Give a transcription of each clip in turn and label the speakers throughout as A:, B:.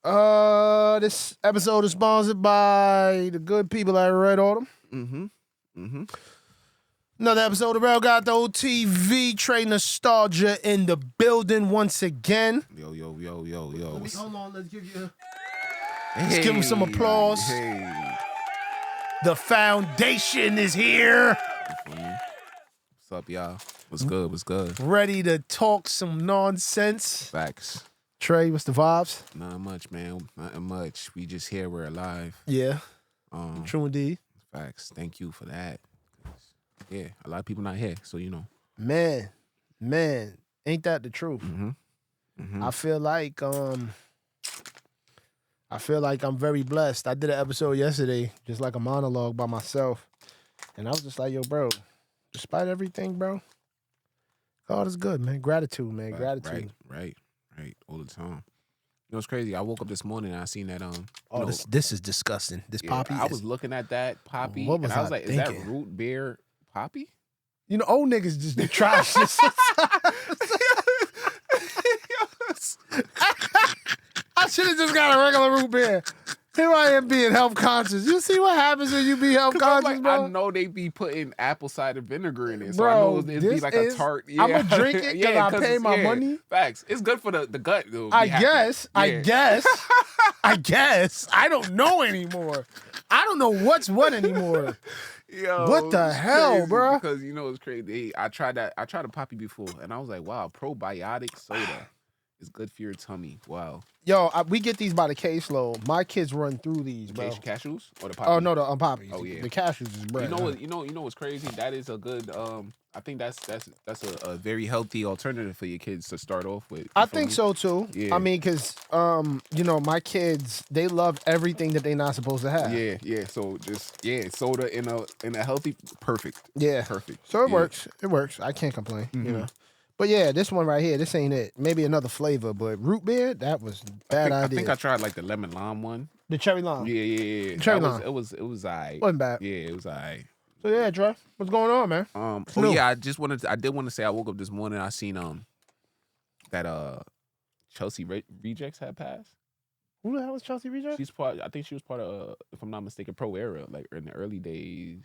A: This episode is sponsored by the good people at Red Autumn. Another episode of Rell Gato TV. Trey Nostalgia in the building once again.
B: Yo.
A: Hold on, let's give you. Let's give him some applause.
B: Hey.
A: The foundation is here.
B: What's up, y'all? What's good?
A: Ready to talk some nonsense.
B: Facts.
A: Trey, what's the vibes?
B: Not much, man. Nothing much. We just here. We're alive.
A: Yeah. True indeed.
B: Facts. Thank you for that. Yeah, a lot of people not here, so you know.
A: Man, ain't that the truth? I feel like I'm very blessed. I did an episode yesterday, just like a monologue by myself, and I was just like, yo, bro, despite everything, bro, God is good, man. Gratitude, man. Gratitude.
B: Right. All the time. You know, it's crazy. I woke up this morning and I seen that
A: this is disgusting. This poppy.
B: I was looking at that poppy,
A: What was
B: and I was
A: I
B: like,
A: thinking?
B: is that root beer poppy?
A: You know, old niggas just do trash this. I should have just got a regular root beer. Here I am being health conscious. You see what happens when you be health conscious, bro?
B: I know they be putting apple cider vinegar in it, so
A: Bro,
B: I know it'd be like a tart. Yeah.
A: I'm going to drink it because I pay my money.
B: Facts. It's good for the gut, though.
A: I guess. I don't know anymore. I don't know what's what anymore.
B: Yo,
A: what the hell, bro?
B: Because you know it's crazy. I tried a poppy before, and I was like, wow, probiotic soda is good for your tummy. Wow.
A: Yo, we get these by the caseload. My kids run through these, bro.
B: Cashews or the poppy?
A: Oh no, the poppies.
B: Oh yeah,
A: the cashews is bread.
B: You know what's crazy? That is a good. I think that's a very healthy alternative for your kids to start off with.
A: I think so too.
B: Yeah.
A: I mean, because you know, my kids, they love everything that they're not supposed to have.
B: Yeah. So just soda in a healthy, perfect.
A: Yeah,
B: perfect.
A: So it works. It works. I can't complain. You know. But yeah, this one right here, this ain't it. Maybe another flavor, but root beer, that was bad idea.
B: I think I tried like the lemon lime one.
A: The cherry lime.
B: Yeah.
A: Cherry lime.
B: It was alright.
A: Wasn't bad.
B: Yeah, it was alright.
A: So yeah, Trey, what's going on, man?
B: Yeah, I did want to say I woke up this morning, I seen that Chelsea Rejects had passed.
A: Who the hell was Chelsea Rejects?
B: I think she was part of if I'm not mistaken, Pro Era, like in the early days.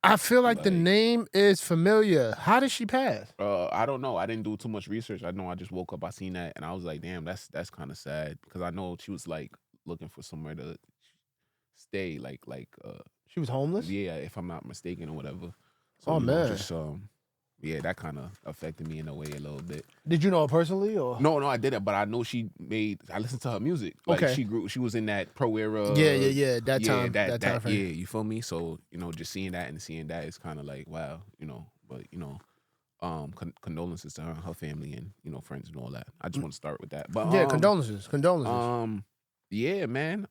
A: I feel like the name is familiar. How did she pass?
B: I don't know. I didn't do too much research. I know I just woke up, I seen that, and I was like, damn, that's kind of sad because I know she was like looking for somewhere to stay, like
A: she was homeless.
B: Yeah, if I'm not mistaken or whatever. So,
A: oh man,
B: just, yeah, that kind of affected me in a way a little bit.
A: Did you know her personally or?
B: No, I didn't. But I know I listened to her music. Like
A: okay.
B: She was in that Pro Era.
A: Yeah. That time.
B: Yeah, you feel me? So you know, just seeing that and seeing that is kind of like wow, you know. But you know, condolences to her and her family and you know friends and all that. I just want to start with that. But
A: yeah, condolences.
B: Yeah, man.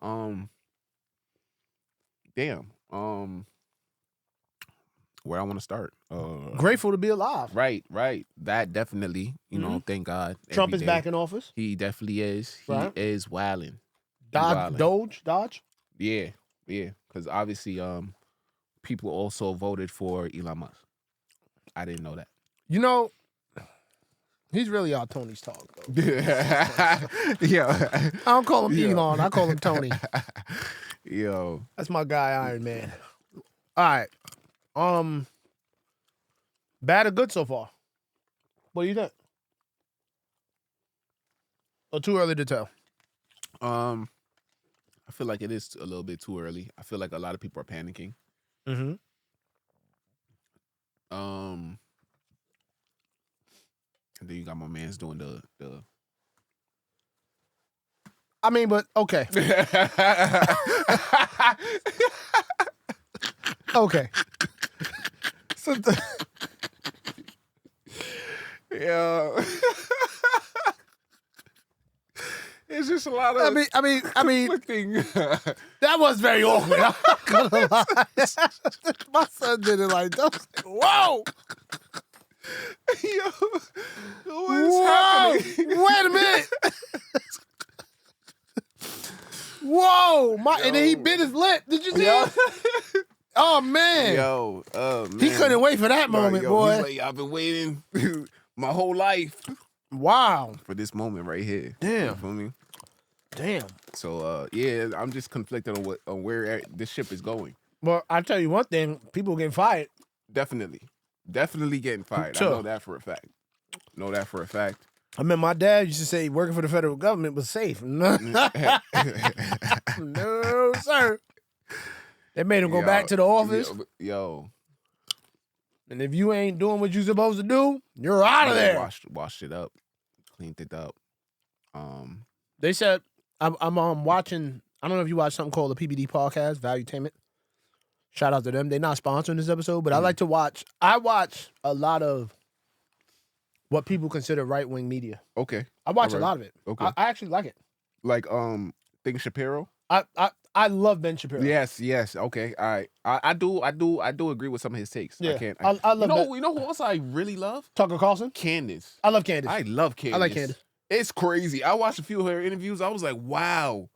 B: Damn. Where I want to start.
A: Grateful to be alive.
B: Right. That definitely, you know, thank God.
A: Trump is back in office.
B: He definitely is. He is wilding.
A: Dodge?
B: Yeah. Because obviously, people also voted for Elon Musk. I didn't know that.
A: You know, he's really our Tony's talk, though.
B: Yeah.
A: I don't call him Elon. I call him Tony.
B: Yo.
A: That's my guy, Iron Man. All right. Bad or good so far? What do you think? Or too early to tell?
B: I feel like it is a little bit too early. I feel like a lot of people are panicking. And then you got my man's doing the
A: I mean, but okay. Okay. So
B: yeah. It's just a lot of
A: I mean that was very awkward. I'm not gonna lie. My son did it like that. Whoa!
B: Yo, what is happening?
A: Wait a minute. Whoa! And then he bit his lip. Did you see it? Oh man!
B: Man.
A: He couldn't wait for that moment, boy.
B: He's like, I've been waiting my whole life.
A: Wow.
B: For this moment right here.
A: Damn.
B: You feel me?
A: Damn.
B: So I'm just conflicted on where this ship is going.
A: Well, I tell you one thing: people getting fired.
B: Definitely getting fired.
A: Sure.
B: I know that for a fact.
A: I mean, my dad used to say working for the federal government was safe. No, no, sir. They made him go back to the office.
B: Yo.
A: And if you ain't doing what you're supposed to do, you're out of there.
B: Washed it up, cleaned it up.
A: They said I'm watching. I don't know if you watch something called the PBD podcast, Valuetainment. Shout out to them. They're not sponsoring this episode, but I like to watch. I watch a lot of what people consider right wing media.
B: Okay.
A: I watch a lot of it.
B: Okay.
A: I actually like it.
B: Like Think Shapiro.
A: I love Ben Shapiro.
B: Yes. Okay. All right. I do agree with some of his takes.
A: Yeah.
B: I can't.
A: I love
B: you know who else I really love?
A: Tucker Carlson.
B: Candace.
A: I love Candace.
B: I love Candace.
A: I like Candace.
B: It's crazy. I watched a few of her interviews. I was like, wow.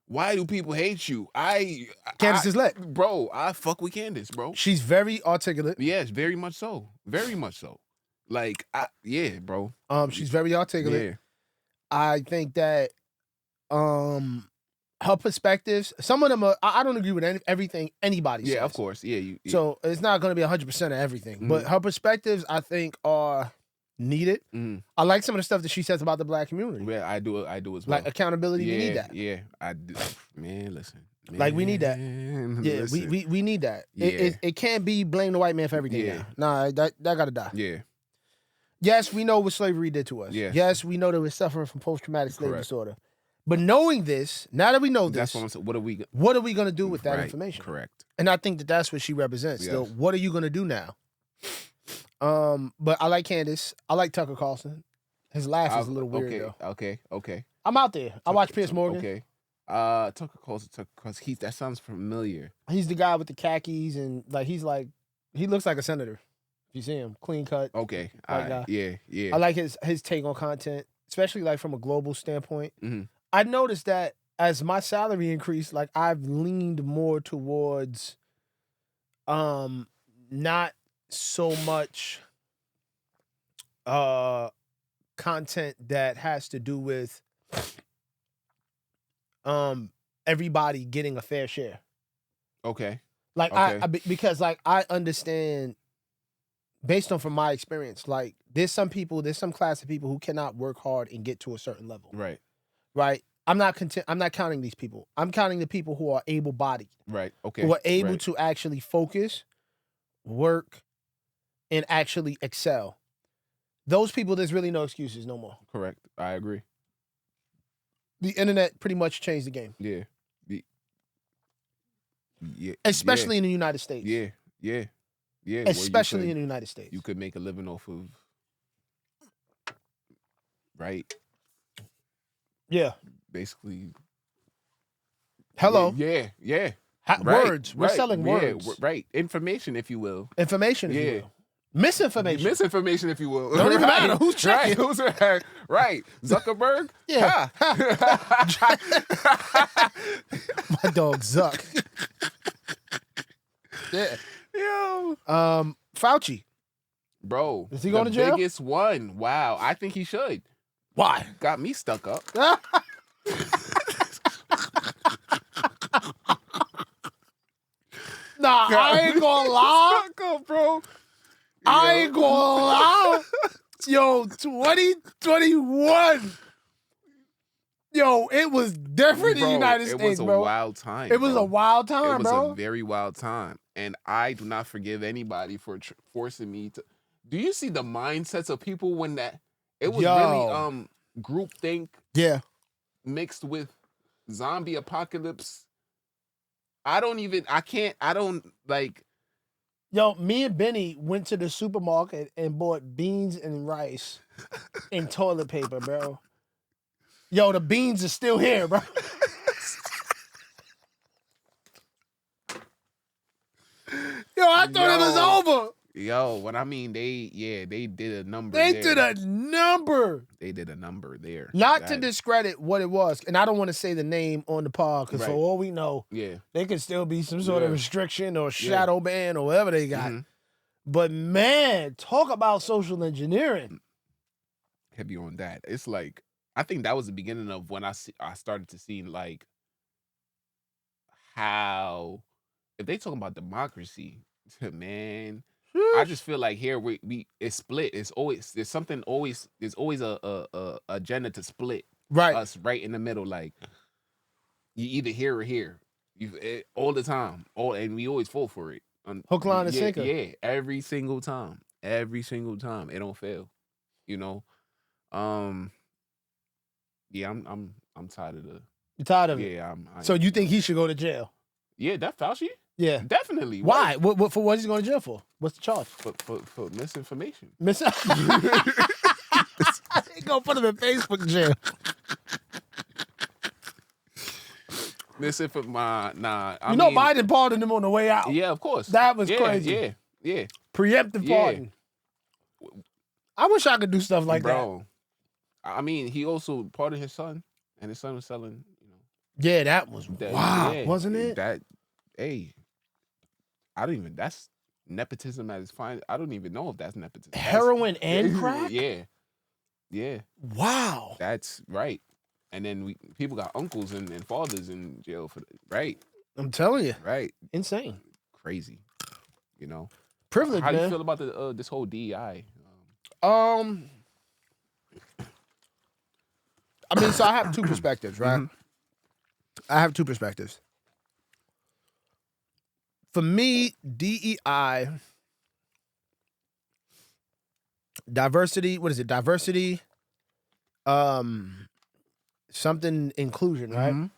B: Why do people hate you?
A: Candace is lit.
B: Bro, I fuck with Candace, bro.
A: She's very articulate.
B: Yes, very much so. Very much so. Like, yeah, bro.
A: She's very articulate.
B: Yeah.
A: I think that her perspectives, some of them are, I don't agree with everything anybody says.
B: Yeah, of course. Yeah.
A: So it's not going to be 100% of everything.
B: Mm-hmm.
A: But her perspectives, I think, are needed.
B: Mm-hmm.
A: I like some of the stuff that she says about the black community.
B: Yeah, I do as well.
A: Like accountability, we need that.
B: Yeah, I do. Man, listen.
A: Like, we need that. Yeah,
B: listen.
A: we need that.
B: Yeah.
A: It can't be blame the white man for everything now. Nah, that got to die.
B: Yeah.
A: Yes, we know what slavery did to us. Yes, we know that we're suffering from post-traumatic slave disorder. But knowing this, now that we know this,
B: that's what I'm saying.
A: What are we going to do with that information?
B: Correct.
A: And I think that that's what she represents. Yes. So what are you going to do now? But I like Candace. I like Tucker Carlson. His laugh is a little weird, though.
B: Okay.
A: I'm out there. I watch Piers Morgan.
B: Okay. Tucker Carlson, that sounds familiar.
A: He's the guy with the khakis and he looks like a senator. If you see him, clean cut.
B: Okay.
A: Yeah. I like his take on content, especially like from a global standpoint.
B: Mm-hmm.
A: I noticed that as my salary increased, like I've leaned more towards not so much content that has to do with everybody getting a fair share.
B: Okay.
A: Like because like I understand based on from my experience, like there's some class of people who cannot work hard and get to a certain level.
B: Right.
A: Right. I'm not counting these people. I'm counting the people who are able-bodied.
B: Right. Okay.
A: Who are able to actually focus, work, and actually excel. Those people, there's really no excuses no more.
B: Correct. I agree.
A: The internet pretty much changed the game.
B: Yeah.
A: Especially in the United States.
B: Yeah.
A: Especially in the United States.
B: You could make a living off of, right?
A: Yeah.
B: Basically.
A: Hello.
B: Yeah.
A: Words. We're selling words.
B: Right. Information, if you will.
A: Information, if you will. Misinformation.
B: Misinformation, if you will.
A: Don't even matter. Who's checking?
B: Right. Zuckerberg?
A: Yeah. My dog, Zuck. Yeah.
B: Yo.
A: Fauci.
B: Bro.
A: Is he going to jail?
B: The biggest one. Wow. I think he should.
A: Why?
B: Got me stuck up.
A: Nah, I ain't gonna lie.
B: Stuck up, bro.
A: I ain't gonna lie. Yo, 2021. Yo, it was different in the United States, bro.
B: It was a wild time.
A: It was a wild time, bro.
B: It was a very wild time. And I do not forgive anybody for forcing me to. Do you see the mindsets of people when that. It was really groupthink.
A: Yeah.
B: Mixed with zombie apocalypse.
A: Yo, me and Benny went to the supermarket and bought beans and rice and toilet paper, bro. Yo, the beans are still here, bro. Yo, I thought it was over.
B: Yo, what I mean, they did a number.
A: They did a number.
B: They did a number there.
A: Not to discredit what it was, and I don't want to say the name on the pod because for all we know, they could still be some sort of restriction or shadow ban or whatever they got. Mm-hmm. But man, talk about social engineering.
B: Heavy on that. It's like I think that was the beginning of when I started to see like how if they talking about democracy, man, I just feel like here we it's split. It's always there's always a agenda to split
A: Right.
B: us right in the middle. Like you either here or here. All the time. And we always fall for it.
A: Hook, line, and
B: Yeah,
A: sinker.
B: yeah, every single time. Every single time. It don't fail. You know? Yeah, I'm tired of the
A: You tired of it?
B: Yeah,
A: So you think he should go to jail?
B: Yeah, that Fauci?
A: Yeah.
B: Definitely.
A: Why? What for what is he going to jail for? What's the charge?
B: For misinformation.
A: They gonna put him in Facebook jail.
B: Misinformation. Nah.
A: I mean, Biden pardoned him on the way out.
B: Yeah, of course.
A: That was crazy.
B: Yeah.
A: Preemptive pardon. I wish I could do stuff like that.
B: I mean, he also pardoned his son, and his son was selling,
A: Yeah, that was wild, wasn't it?
B: That's nepotism at its finest. I don't even know if that's nepotism.
A: Heroin and crack?
B: Yeah.
A: Wow.
B: That's right. And then people got uncles and fathers in jail for right.
A: I'm telling you.
B: Right.
A: Insane.
B: Crazy.
A: Privilege,
B: How
A: man.
B: do you feel about this whole DEI?
A: I mean, so I have two perspectives, right? I have two perspectives. For me, DEI, diversity, what is it? Diversity, something inclusion, right?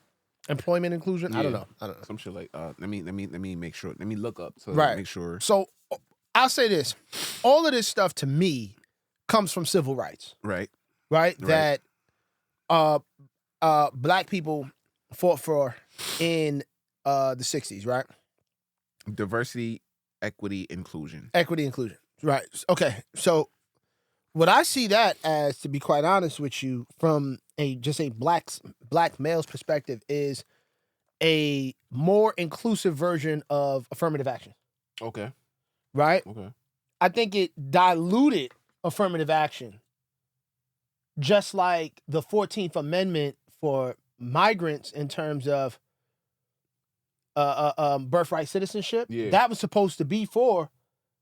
A: Employment inclusion? Yeah. I don't know.
B: Some shit like let me make sure. Let me look up to make sure.
A: So I'll say this. All of this stuff to me comes from civil rights.
B: Right.
A: That black people fought for in the 60s, right?
B: Diversity, equity, inclusion.
A: Equity, inclusion. Right. Okay. So what I see that as, to be quite honest with you, from a black male's perspective, is a more inclusive version of affirmative action.
B: Okay.
A: Right?
B: Okay.
A: I think it diluted affirmative action. Just like the 14th Amendment for migrants in terms of birthright citizenship, that was supposed to be for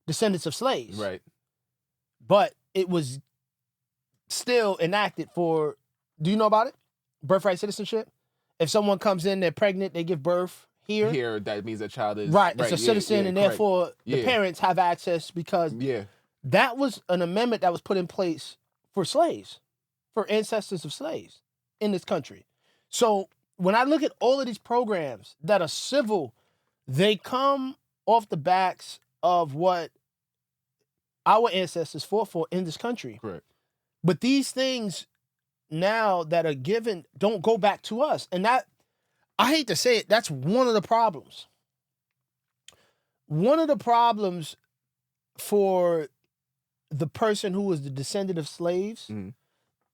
A: descendants of slaves.
B: Right.
A: But it was still enacted for, do you know about it? Birthright citizenship? If someone comes in, they're pregnant, they give birth here.
B: Here, that means a child is...
A: Right, it's a citizen, and therefore the parents have access because that was an amendment that was put in place for slaves, for ancestors of slaves in this country. So when I look at all of these programs that are civil, they come off the backs of what our ancestors fought for in this country.
B: Correct.
A: But these things now that are given don't go back to us. And that, I hate to say it, that's one of the problems. One of the problems for the person who was the descendant of slaves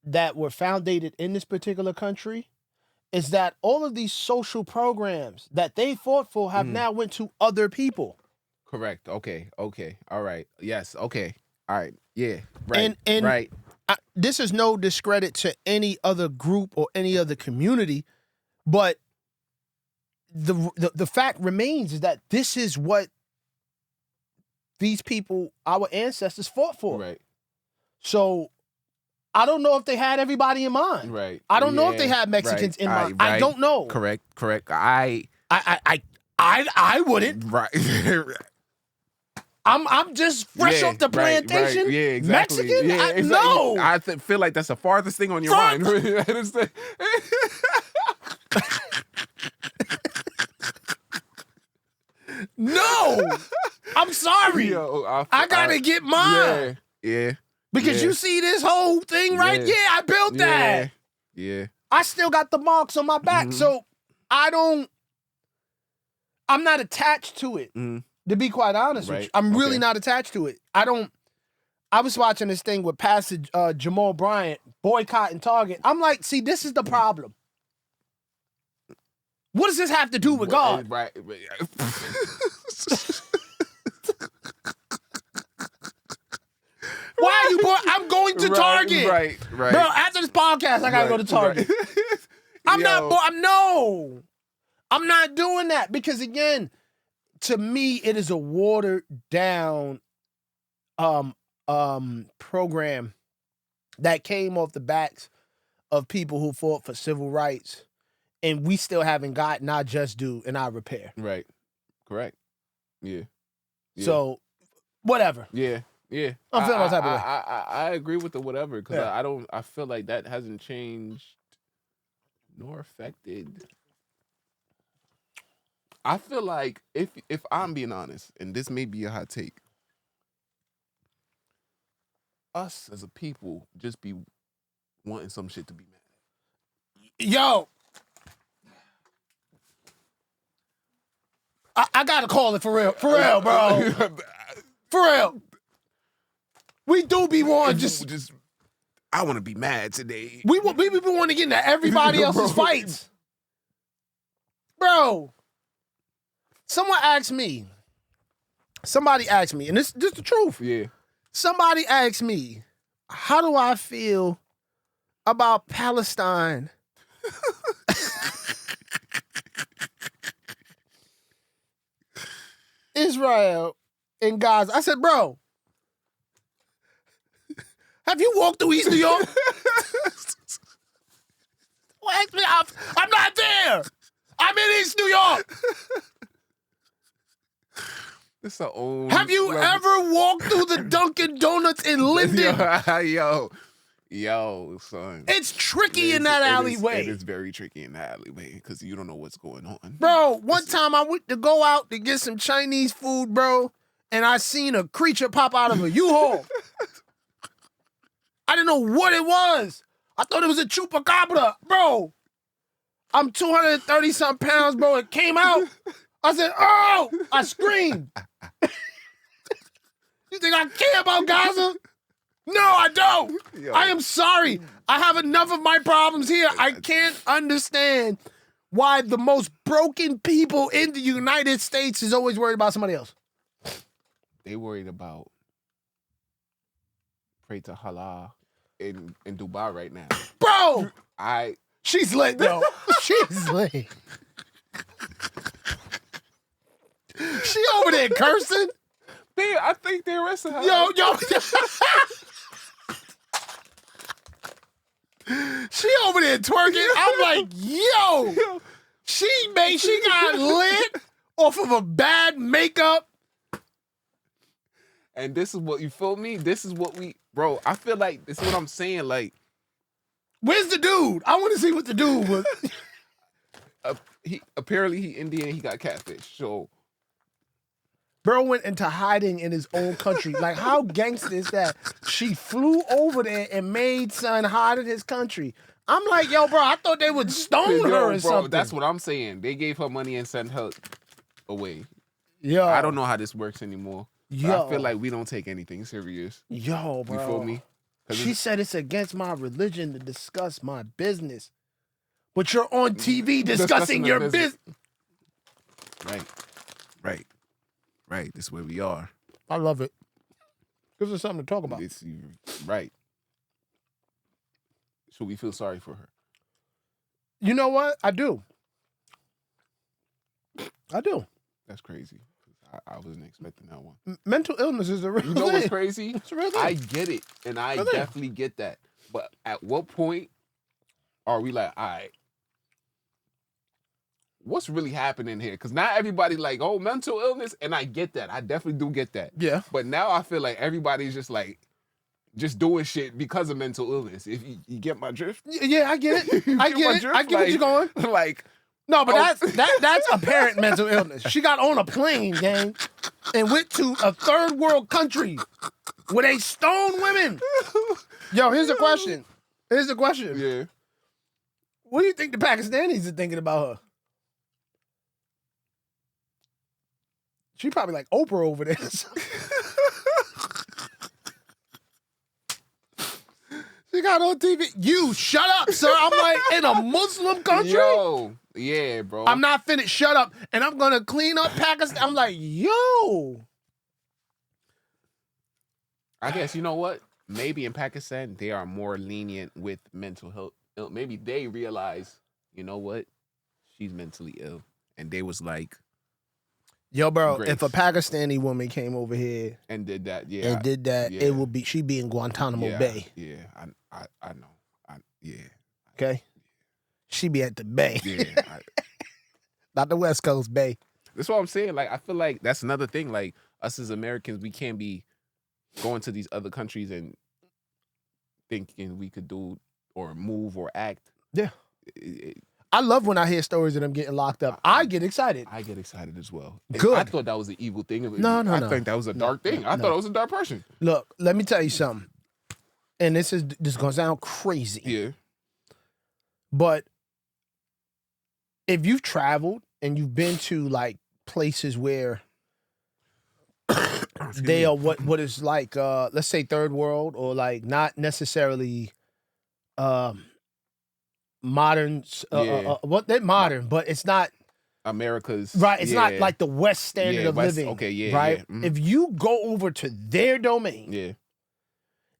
A: that were founded in this particular country is that all of these social programs that they fought for have now went to other people.
B: Correct. Okay. All right. Yes. Okay. All right. Yeah. Right.
A: And
B: right.
A: This is no discredit to any other group or any other community, but the fact remains is that this is what these people, our ancestors, fought for.
B: Right.
A: So I don't know if they had everybody in mind.
B: Right.
A: I don't know if they had Mexicans in mind.
B: Right.
A: I don't know.
B: Correct.
A: I wouldn't.
B: Right.
A: I'm just fresh off the plantation.
B: Right. Yeah, exactly.
A: Mexican? No.
B: I feel like that's the farthest thing on your mind.
A: No. I'm sorry.
B: Yo,
A: I gotta get mine.
B: Yeah.
A: Because you see this whole thing, right? Yeah, I built that.
B: Yeah.
A: I still got the marks on my back. So I'm not attached to it. To be quite honest with you. I'm really not attached to it. I was watching this thing with Pastor Jamal Bryant boycotting Target. I'm like, see, this is the problem. What does this have to do with God?
B: Right.
A: Why are you I'm going to Target.
B: Right.
A: Bro, after this podcast, I gotta go to Target. I'm not doing that because again, to me, it is a watered down program that came off the backs of people who fought for civil rights, and we still haven't gotten our just due and our repair.
B: Right. Correct. Yeah.
A: So, whatever.
B: Yeah.
A: I'm feeling that type of way.
B: I agree with the whatever because I feel like that hasn't changed nor affected. I feel like if I'm being honest, and this may be a hot take, us as a people just be wanting some shit to be mad at.
A: Yo, I gotta call it for real, bro, for real. We do be wanting just.
B: I want to be mad today.
A: We be wanting to get into everybody else's fights, bro. Somebody asked me, and this is the truth.
B: Yeah.
A: Somebody asked me, how do I feel about Palestine? Israel and Gaza. I said, bro, have you walked through East New York? Ask me, I'm not there. I'm in East New York. Have you ever walked through the Dunkin' Donuts in Linden?
B: Yo, son.
A: It's tricky in that alleyway.
B: It is very tricky in that alleyway because you don't know what's going on.
A: Bro, one time I went to go out to get some Chinese food, bro, and I seen a creature pop out of a U-Haul. I didn't know what it was. I thought it was a chupacabra. Bro, I'm 230-something pounds, bro. It came out. I said, oh! I screamed. You think I care about Gaza? No, I don't. Yo. I am sorry. I have enough of my problems here. I can't understand why the most broken people in the United States is always worried about somebody else.
B: They worried about pray to Allah in Dubai right now.
A: Bro! She's lit, though. She's lit. She over there cursing.
B: I think they arrested her.
A: Yo. She over there twerking. I'm like, yo. She got lit off of a bad makeup.
B: And this is what, you feel me? This is what bro, I feel like this is what I'm saying. Like,
A: where's the dude? I want to see what the dude was.
B: He Indian. He got catfish. So.
A: Bro went into hiding in his own country. Like, how gangster is that? She flew over there and made son hide in his country. I'm like, yo, bro, I thought they would stone her or something.
B: That's what I'm saying. They gave her money and sent her away.
A: Yo.
B: I don't know how this works anymore. Yo. I feel like we don't take anything serious.
A: Yo, bro.
B: You feel me?
A: She said it's against my religion to discuss my business. But you're on TV discussing your business.
B: Right, this is where we are.
A: I love it. Gives us something to talk about.
B: Right. So we feel sorry for her.
A: You know what? I do.
B: That's crazy. I wasn't expecting that one.
A: Mental illness is a real thing.
B: You know what's crazy?
A: It's a real thing.
B: I get it, and I definitely get that. But at what point are we like, all right, what's really happening here? Because not everybody like, oh, mental illness, and I get that. I definitely do get that.
A: Yeah.
B: But now I feel like everybody's just doing shit because of mental illness. If you get my drift?
A: Yeah, I get it. I get where you're going.
B: Like,
A: no, but that's apparent mental illness. She got on a plane, gang, and went to a third world country where they stone women. Yo, here's a question.
B: Yeah.
A: What do you think the Pakistanis are thinking about her? She probably like Oprah over there. She got on TV. You shut up, sir. I'm like in a Muslim country.
B: Yo, yeah, bro.
A: I'm not finished. Shut up. And I'm gonna clean up Pakistan. I'm like, yo.
B: I guess you know what? maybe in Pakistan they are more lenient with mental health. Maybe they realize, you know what, she's mentally ill, and they was like,
A: yo, bro,
B: Grace.
A: if a Pakistani woman came over here
B: and did that,
A: it would be she'd be in Guantanamo Bay.
B: Yeah, I know.
A: Okay, she'd be at the Bay,
B: Yeah,
A: not the West Coast Bay.
B: that's what I'm saying. Like, I feel like that's another thing. Like, us as Americans, we can't be going to these other countries and thinking we could do or move or act.
A: Yeah. I love when I hear stories of them getting locked up. I get excited.
B: I get excited as well.
A: Good.
B: I thought that was an evil thing.
A: No.
B: I think that was a dark thing. I thought it was a dark person.
A: Look, let me tell you something. And this is gonna sound crazy.
B: Yeah.
A: But if you've traveled and you've been to like places where they are what is like let's say third world or like not necessarily modern what they're modern, but it's not
B: America's
A: right. It's not like the West standard of
B: West,
A: living.
B: Okay, yeah,
A: right.
B: Yeah. Mm-hmm.
A: If you go over to their domain,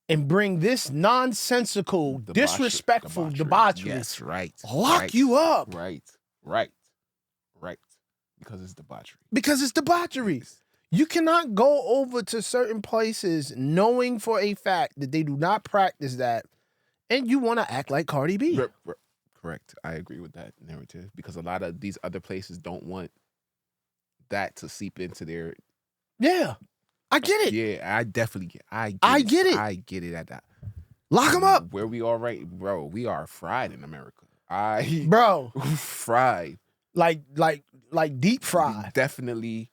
A: and bring this nonsensical, disrespectful debauchery,
B: yes, right,
A: lock you up,
B: right, because it's debauchery.
A: You cannot go over to certain places knowing for a fact that they do not practice that, and you want to act like Cardi B.
B: Correct. I agree with that narrative because a lot of these other places don't want that to seep into their.
A: Yeah, I get it.
B: Yeah, I definitely get. I get it at that.
A: Lock them up.
B: Where we are right, bro. We are fried in America. Fried.
A: Like deep fried.
B: Definitely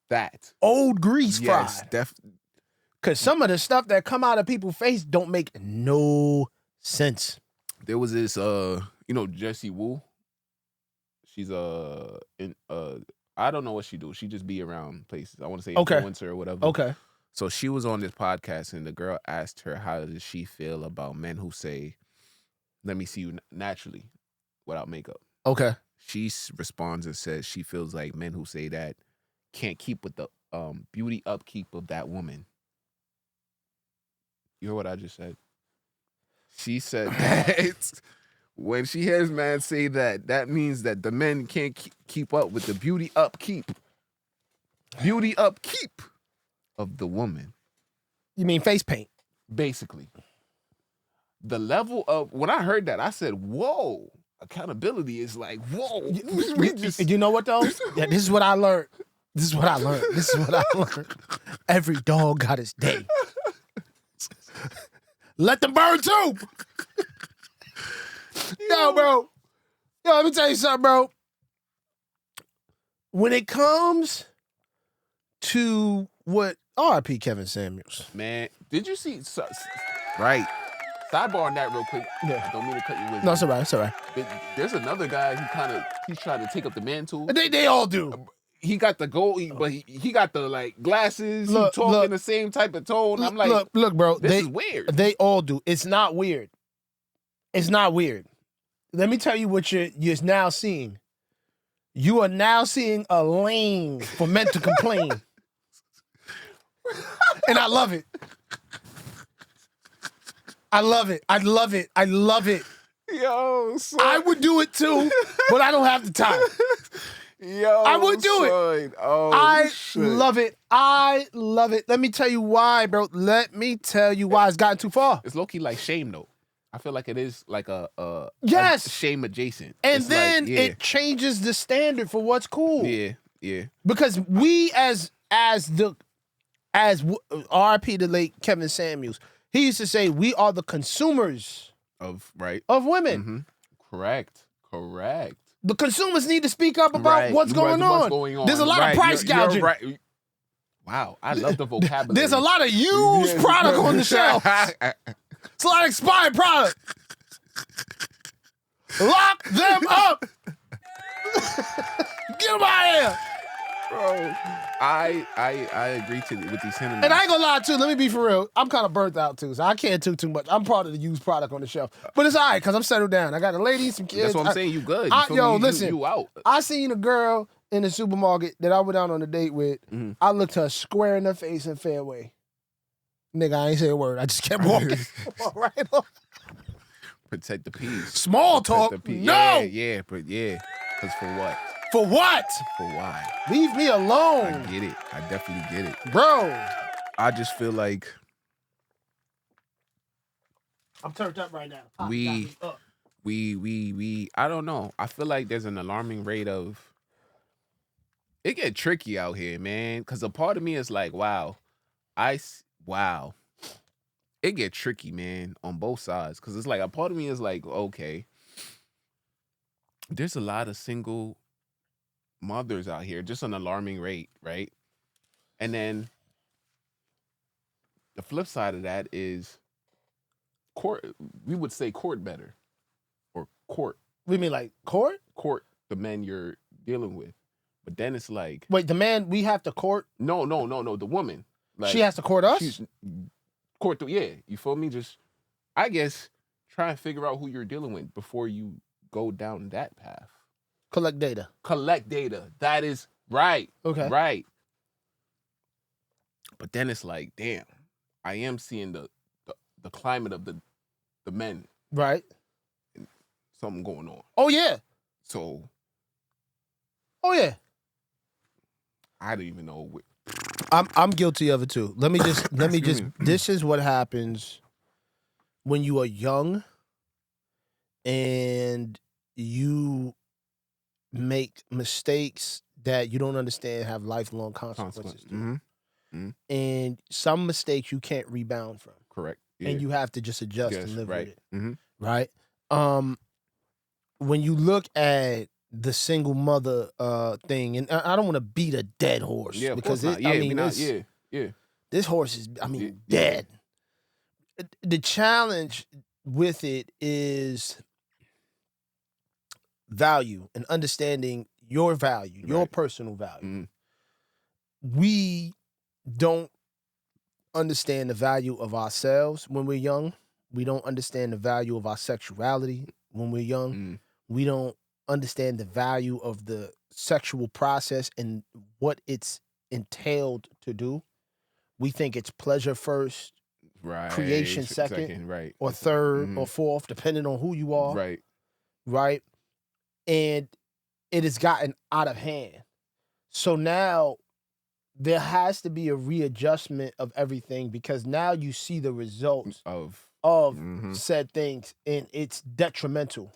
B: that.
A: Old grease
B: yes,
A: fried. Because some of the stuff that come out of people's face don't make no sense.
B: There was this, Jessie Wu. She's I don't know what she do. She just be around places. I want to say influencer or whatever.
A: Okay.
B: So she was on this podcast, and the girl asked her, how does she feel about men who say, "Let me see you naturally, without makeup"?
A: Okay.
B: She responds and says she feels like men who say that can't keep with the beauty upkeep of that woman. You hear what I just said? She said that when she hears man say that means that the men can't keep up with the beauty upkeep of the woman.
A: You mean face paint?
B: Basically. The level of, when I heard that, I said, whoa, accountability is like, whoa.
A: You know what, though? Yeah, this is what I learned. Every dog got his day. Let them burn too. Yo, bro. Yo, let me tell you something, bro. When it comes to what R.I.P. Kevin Samuels.
B: Man, did you see? Right. Sidebar on that real quick.
A: Yeah.
B: I don't mean to cut you with.
A: No, it's all right. It's all right.
B: There's another guy he's trying to take up the mantle.
A: They all do.
B: He got the gold, but he got the like glasses. He talk in the same type of tone. I'm like,
A: look, bro.
B: This is weird.
A: They all do. It's not weird. Let me tell you what you're now seeing. You are now seeing a lane for men to complain, and I love it.
B: Yo, son.
A: I would do it too, but I don't have the time.
B: Yo,
A: I would do it. I love it. Let me tell you why, bro. It's gotten too far.
B: It's low-key like shame, though. I feel like it is like a shame adjacent.
A: And then it changes the standard for what's cool.
B: Yeah.
A: Because we as RIP the late Kevin Samuels, he used to say we are the consumers of women.
B: Mm-hmm. Correct.
A: The consumers need to speak up about what's going on. There's a lot of price gouging.
B: You're right. Wow, I love the vocabulary.
A: There's a lot of used product on the shelf. It's a lot of expired product. Lock them up. Get them out of here.
B: Bro, I agree with these sentiments.
A: And I ain't gonna lie too, let me be for real. I'm kind of burnt out too, so I can't do too much. I'm part of the used product on the shelf. But it's all right, because I'm settled down. I got a lady, some kids.
B: That's what I'm saying, you good.
A: Listen,
B: you out.
A: I seen a girl in the supermarket that I went out on a date with.
B: Mm-hmm.
A: I looked her square in the face in Fairway. Nigga, I ain't say a word. I just kept walking. All right.
B: Protect the peace.
A: Small talk. No.
B: Yeah. Because for what?
A: For what?
B: For why?
A: Leave me alone.
B: I get it. I definitely get it.
A: Bro.
B: I just feel like
A: I'm turned up right now.
B: we I don't know. I feel like there's an alarming rate of it get tricky out here, man. Because a part of me is like, wow. It get tricky, man, on both sides. Because it's like a part of me is like, okay, there's a lot of single mothers out here, just an alarming rate, right? And then the flip side of that is court. We would say court better, or court.
A: We mean like court?
B: Court the men you're dealing with, but then it's like,
A: wait, the man we have to court?
B: No, the woman. Like,
A: she has to court us?
B: She's court, yeah. You feel me? Just, I guess, try and figure out who you're dealing with before you go down that path.
A: Collect data.
B: That is right.
A: Okay.
B: Right. But then it's like, damn, I am seeing the climate of the men.
A: Right.
B: Something going on.
A: Oh yeah.
B: So.
A: Oh yeah.
B: I don't even know.
A: I'm guilty of it too. Let me just this is what happens when you are young and you make mistakes that you don't understand have lifelong consequences.
B: Mm-hmm. Mm-hmm.
A: And some mistakes you can't rebound from.
B: Correct. Yeah.
A: And you have to just adjust and live with it.
B: Mm-hmm.
A: Right? When you look at the single mother thing, and I don't want to beat a dead horse.
B: Yeah,
A: because this horse is, dead. The challenge with it is value and understanding your value, your personal value.
B: Mm-hmm.
A: We don't understand the value of ourselves when we're young. We don't understand the value of our sexuality when we're young.
B: Mm-hmm.
A: We don't understand the value of the sexual process and what it's entailed to do. We think it's pleasure first,
B: right,
A: creation second,
B: right,
A: or third, or fourth, depending on who you are.
B: Right.
A: Right. And it has gotten out of hand. So now there has to be a readjustment of everything because now you see the results of said things and it's detrimental.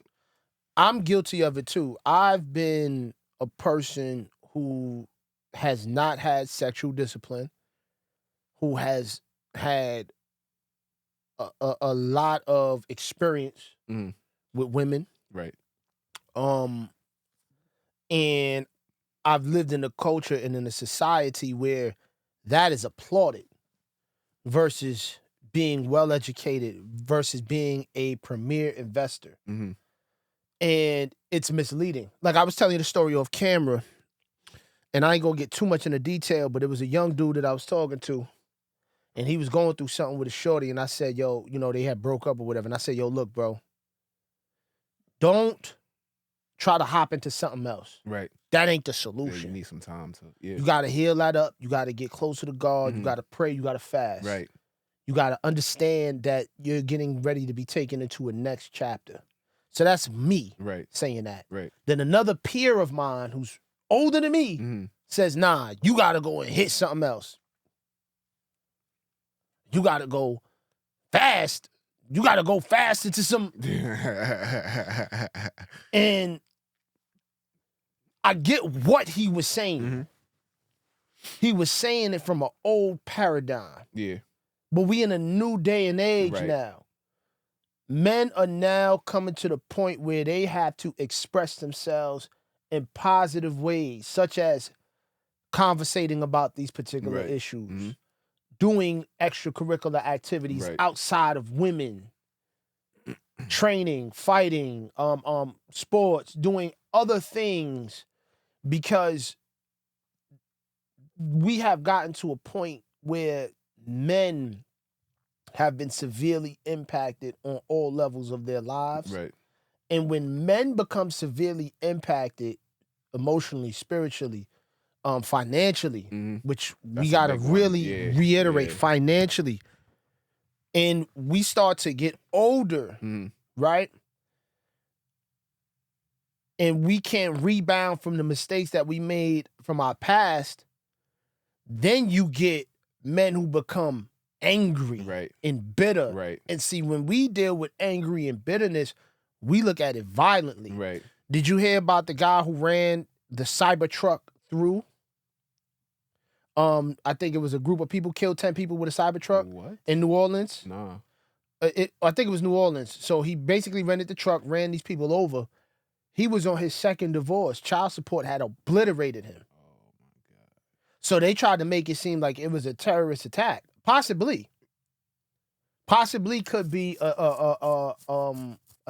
A: I'm guilty of it too. I've been a person who has not had sexual discipline, who has had a lot of experience with women.
B: Right.
A: And I've lived in a culture and in a society where that is applauded versus being well educated versus being a premier investor.
B: Mm-hmm.
A: And it's misleading. Like I was telling you the story off camera, and I ain't gonna get too much into detail, but it was a young dude that I was talking to, and he was going through something with a shorty, and I said, yo, they had broke up or whatever, and I said, yo, look, bro, don't try to hop into something else.
B: Right.
A: That ain't the solution.
B: Yeah, you need some time to,
A: You gotta heal that up. You gotta get closer to God. You gotta pray. You gotta fast.
B: Right.
A: You gotta understand that you're getting ready to be taken into a next chapter. So that's me saying that.
B: Right.
A: Then another peer of mine who's older than me says, nah, you gotta go and hit something else. You gotta go fast. You gotta go fast into some. And I get what he was saying.
B: Mm-hmm.
A: He was saying it from an old paradigm.
B: Yeah.
A: But we in a new day and age now. Men are now coming to the point where they have to express themselves in positive ways, such as conversating about these particular issues, doing extracurricular activities outside of women, training, fighting, sports, doing other things, because we have gotten to a point where men have been severely impacted on all levels of their lives.
B: Right.
A: And when men become severely impacted emotionally, spiritually, financially, which we got to really reiterate, financially, and we start to get older, right? And we can't rebound from the mistakes that we made from our past, then you get men who become angry and bitter.
B: Right.
A: And see, when we deal with angry and bitterness, we look at it violently.
B: Right.
A: Did you hear about the guy who ran the Cybertruck through? I think it was a group of people killed 10 people with a Cybertruck in New Orleans.
B: Nah.
A: I think it was New Orleans. So he basically rented the truck, ran these people over. He was on his second divorce. Child support had obliterated him.
B: Oh my God.
A: So they tried to make it seem like it was a terrorist attack. Possibly could be a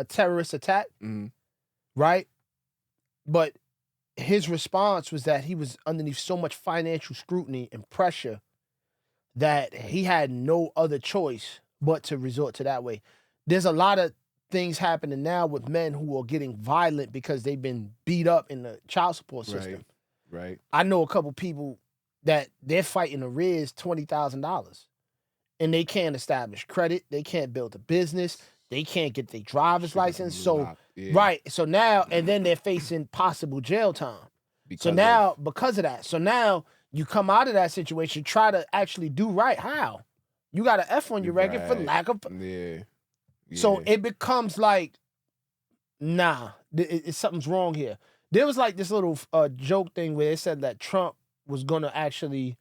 A: terrorist attack, right? But his response was that he was underneath so much financial scrutiny and pressure that he had no other choice but to resort to that way. There's a lot of things happening now with men who are getting violent because they've been beat up in the child support system.
B: Right.
A: I know a couple people that they're fighting arrears $20,000, and they can't establish credit. They can't build a business. They can't get their driver's license. So so now, and then they're facing possible jail time. Because of that. So now you come out of that situation, try to actually do right. How? You got an F on your record for lack of.
B: Yeah.
A: So it becomes like, nah, something's wrong here. There was like this little joke thing where it said that Trump was going to actually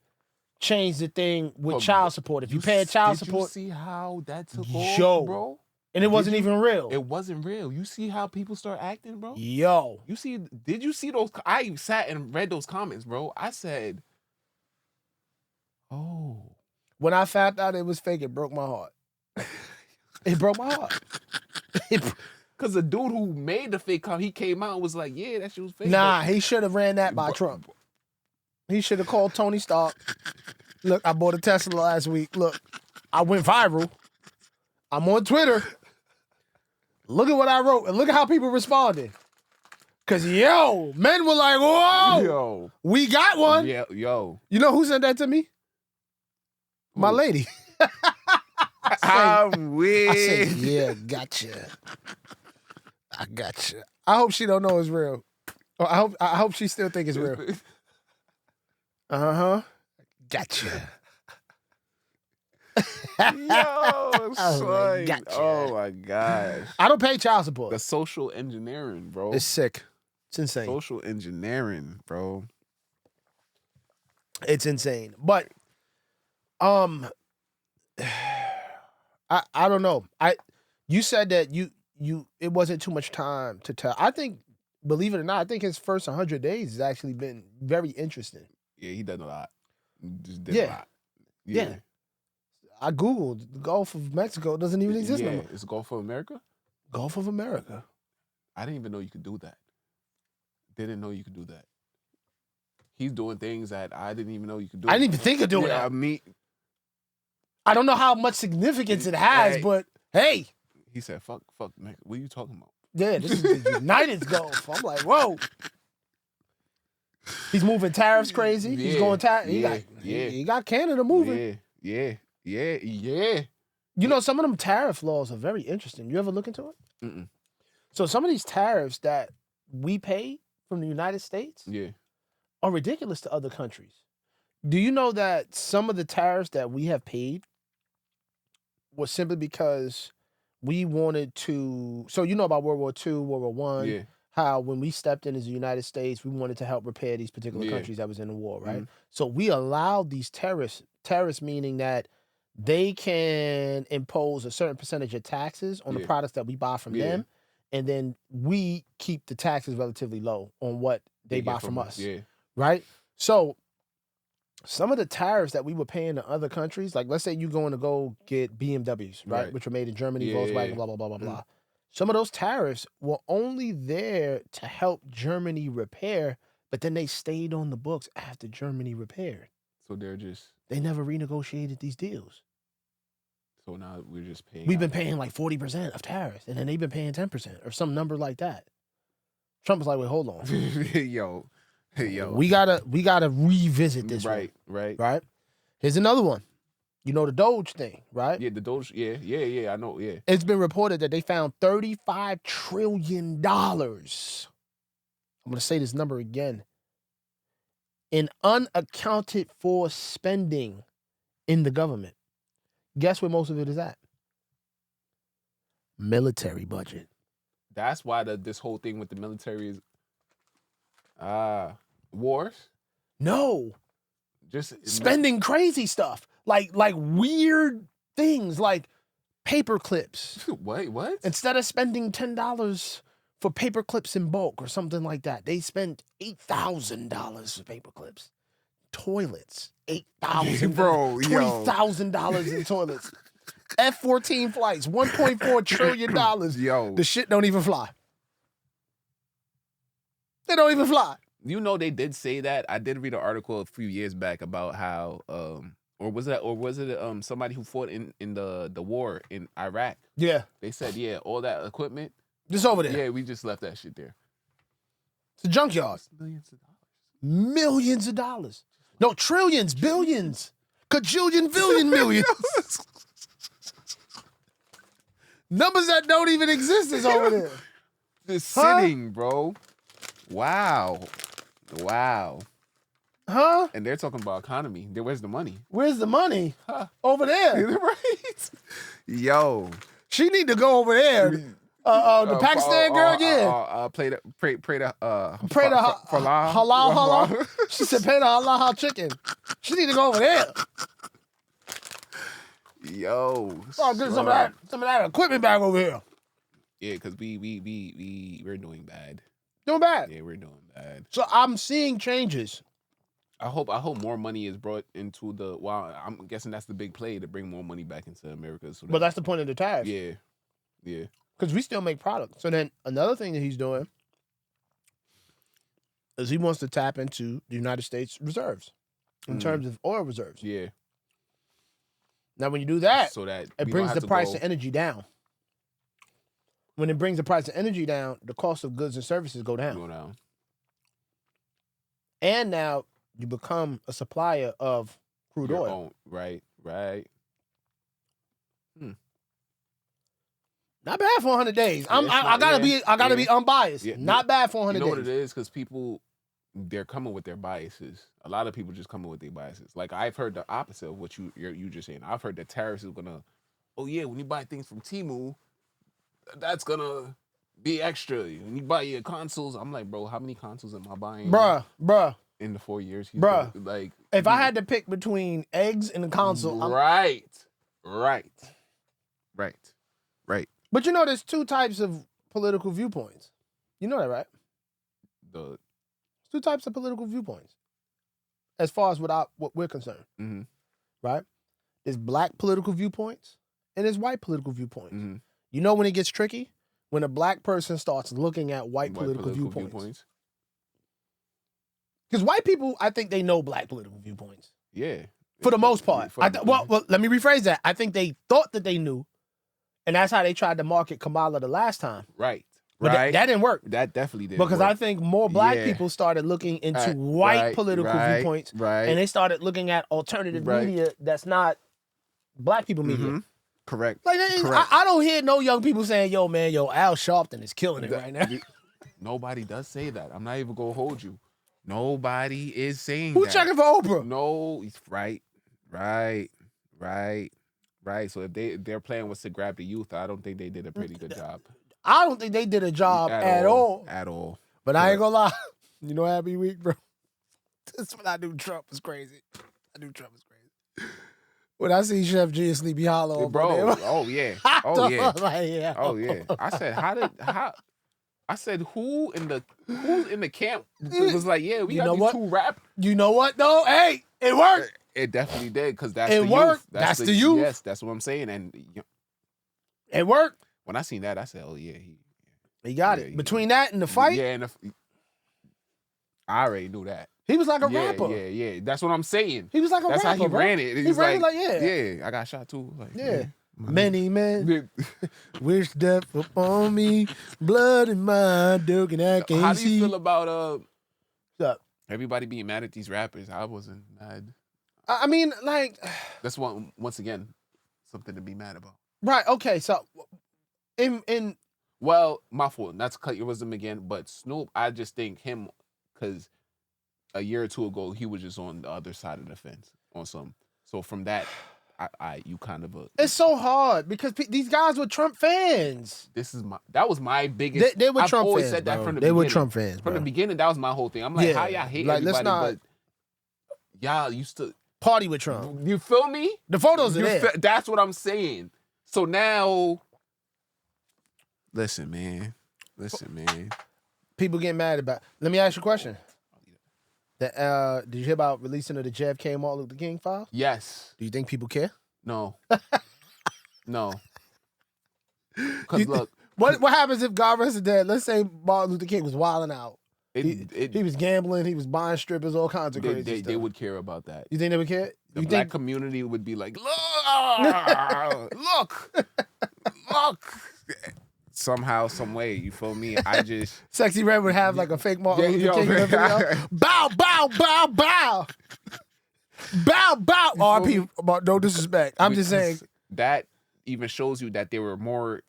A: change the thing with child support. If you pay child support.
B: Did you see how that took off, bro?
A: And it wasn't even real.
B: It wasn't real. You see how people start acting, bro?
A: Yo.
B: Did you see those? I sat and read those comments, bro. I said, oh.
A: When I found out it was fake, it broke my heart. It broke my heart.
B: Because the dude who made the fake comment, he came out and was like, yeah, that shit was fake.
A: Nah, he should have ran that by Trump. He should have called Tony Stark. Look, I bought a Tesla last week. Look, I went viral. I'm on Twitter. Look at what I wrote and look at how people responded. Because, men were like, whoa, we got one.
B: Yeah, yo.
A: You know who sent that to me?
B: Who?
A: My lady.
B: I'm weird.
A: I said, yeah, gotcha. I gotcha. I hope she don't know it's real. Or I hope she still think it's real. Uh-huh. Gotcha.
B: Yo, son.
A: Gotcha.
B: Oh my gosh.
A: I don't pay child support.
B: The social engineering, bro.
A: It's sick. It's insane.
B: Social engineering, bro.
A: It's insane. But I don't know. You said that you it wasn't too much time to tell. I think, believe it or not, I think his first 100 days has actually been very interesting.
B: Yeah, he done a lot. Just did a lot.
A: Yeah. I Googled the Gulf of Mexico. It doesn't even exist no more.
B: It's Gulf of America?
A: Gulf of America.
B: I didn't even know you could do that. Didn't know you could do that. He's doing things that I didn't even know you could do.
A: I didn't even think of doing that.
B: I mean,
A: I don't know how much significance it has, but hey.
B: He said, fuck, man. What are you talking about?
A: Yeah, this is the United Gulf. I'm like, whoa. He's moving tariffs crazy. He's going he got Canada moving.
B: Yeah.
A: You know, some of them tariff laws are very interesting. You ever look into it?
B: Mm-mm.
A: So some of these tariffs that we pay from the United States are ridiculous to other countries. Do you know that some of the tariffs that we have paid was simply because we wanted to... So you know about World War II, World War I, how when we stepped in as the United States, we wanted to help repair these particular countries that was in the war, right? So we allowed these tariffs meaning that they can impose a certain percentage of taxes on the products that we buy from them, and then we keep the taxes relatively low on what they buy from us, right? So some of the tariffs that we were paying to other countries, like let's say you're going to go get BMWs, right? Which were made in Germany, Volkswagen, blah, blah, blah, blah, blah. Some of those tariffs were only there to help Germany repair, but then they stayed on the books after Germany repaired.
B: So
A: they never renegotiated these deals.
B: So now we're just paying.
A: We've been paying like 40% of tariffs, and then they've been paying 10% or some number like that. Trump was like, wait, hold on.
B: Yo.
A: We gotta revisit this.
B: Right.
A: Here's another one. You know the Doge thing, right?
B: Yeah, the Doge. Yeah. I know. Yeah.
A: It's been reported that they found $35 trillion. I'm going to say this number again. In unaccounted for spending in the government. Guess where most of it is at? Military budget.
B: That's why this whole thing with the military is wars.
A: No.
B: Just
A: Spending crazy stuff. Like weird things like paper clips.
B: Wait, what?
A: Instead of spending $10 for paper clips in bulk or something like that, they spent $8,000 for paper clips. Toilets, $8,000.
B: Bro,
A: $20,000 in toilets. F-14 flights, $1.4 trillion.
B: Yo.
A: The shit don't even fly. They don't even fly.
B: You know they did say that. I did read an article a few years back about how or was it somebody who fought in the war in Iraq?
A: Yeah.
B: They said, yeah, all that equipment.
A: Just over there.
B: Yeah, we just left that shit there.
A: It's a junkyard.
B: Millions of dollars.
A: Millions of dollars. No, trillions, billions. Cajillion, billion, millions. Numbers that don't even exist is over there.
B: Just sitting, bro. Wow.
A: Huh?
B: And they're talking about economy. Where's the money?
A: Where's the money?
B: Huh.
A: Over there.
B: Right? Yo.
A: She need to go over there. The Pakistan girl, yeah.
B: Pray the
A: halal. She said, pay the halal chicken. She need to go over there.
B: Yo.
A: Oh, get some of that equipment back over here.
B: Yeah, because we're doing bad.
A: Doing bad.
B: Yeah, we're doing bad.
A: So I'm seeing changes.
B: I hope more money is brought into the. Well, I'm guessing that's the big play to bring more money back into America. So
A: but that's the point of the tariff.
B: Yeah.
A: Because we still make products. So then another thing that he's doing is he wants to tap into the United States reserves in terms of oil reserves.
B: Yeah.
A: Now, when you do that,
B: so that
A: it brings the price of energy down. When it brings the price of energy down, the cost of goods and services go down. And now you become a supplier of crude oil.
B: Right.
A: Not bad for 100 days. I gotta be unbiased. Yeah. Not bad for 100 days.
B: You know what it is? Because people, they're coming with their biases. A lot of people just coming with their biases. Like I've heard the opposite of what you just saying. I've heard that tariffs is gonna, oh yeah, when you buy things from Temu, that's gonna be extra. When you buy your consoles, I'm like, bro, how many consoles am I buying?
A: Bruh.
B: In the 4 years,
A: like, if I had to pick between eggs and a console,
B: right.
A: But you know, there's two types of political viewpoints. You know that, right?
B: There's
A: two types of political viewpoints, as far as what we're concerned.
B: Mm-hmm.
A: Right? There's black political viewpoints and there's white political viewpoints.
B: Mm-hmm.
A: You know when it gets tricky? When a black person starts looking at white political viewpoints. Because white people, I think they know black political viewpoints.
B: Yeah.
A: For the most part. Well, let me rephrase that. I think they thought that they knew, and that's how they tried to market Kamala the last time.
B: Right.
A: But that didn't work.
B: That definitely didn't
A: because
B: work.
A: I think more black people started looking into white political viewpoints, and they started looking at alternative media that's not black people media.
B: Mm-hmm. Correct.
A: Like, I don't hear no young people saying, yo, Al Sharpton is killing it right now.
B: Nobody does say that. I'm not even going to hold you. Nobody is saying
A: Who
B: that.
A: checking for Oprah?
B: No, right. So if their plan was to grab the youth, I don't think they did a pretty good job.
A: I don't think they did a job at all.
B: At all.
A: But I ain't gonna lie. You know, Happy Week, bro. This when I knew Trump was crazy. When I see Chef G and Sleepy Hollow,
B: bro. Oh yeah. Oh yeah.
A: Like,
B: oh yeah. I said, who's in the camp was like, yeah, we got these two rap.
A: You know what though? Hey, it worked.
B: It definitely did because that's
A: it
B: the
A: worked.
B: Youth.
A: That's the youth.
B: Yes, that's what I'm saying. And
A: it worked.
B: When I seen that, I said, oh yeah,
A: he got it. Between that and the fight,
B: I already knew that.
A: He was like a rapper.
B: Yeah. That's what I'm saying.
A: He was like a rapper.
B: That's how he ran it.
A: He ran it like,
B: yeah, I got shot too. Like,
A: yeah. Many men wish death upon me, blood in my dog, and I can't see.
B: How do you feel about
A: What's up?
B: Everybody being mad at these rappers? I wasn't mad.
A: I mean, like,
B: That's one once again something to be mad about.
A: right? Okay, so in
B: Well, my fault. Not to cut your wisdom again, but Snoop, I just think him because a year or two ago he was just on the other side of the fence on some. So from that, you kind of
A: it's so hard because these guys were Trump fans.
B: That was my biggest.
A: They were
B: I've
A: Trump
B: always
A: fans,
B: said that
A: bro.
B: from the
A: They
B: beginning.
A: were Trump fans,
B: From
A: bro.
B: the beginning, that was my whole thing. I'm like, how y'all hate
A: like, let's
B: everybody,
A: not
B: but y'all used to
A: party with Trump.
B: You feel me?
A: The photos are there.
B: That's what I'm saying. So now, listen, man.
A: People get mad about. Let me ask you a question. Did you hear about releasing of the JFK and Martin Luther King files?
B: Yes.
A: Do you think people care?
B: No. No. Because look.
A: What happens if God rest his dead? Let's say Martin Luther King was wilding out. He was gambling. He was buying strippers, all kinds of crazy stuff.
B: They would care about that.
A: You think they would care?
B: The black community would be like, look. Somehow, some way, you feel me? I just
A: Sexy Red would have like a fake Martin Luther King video. Bow, bow, bow, bow. Bow, bow. RP, no disrespect. I'm just saying.
B: That even shows you that there were more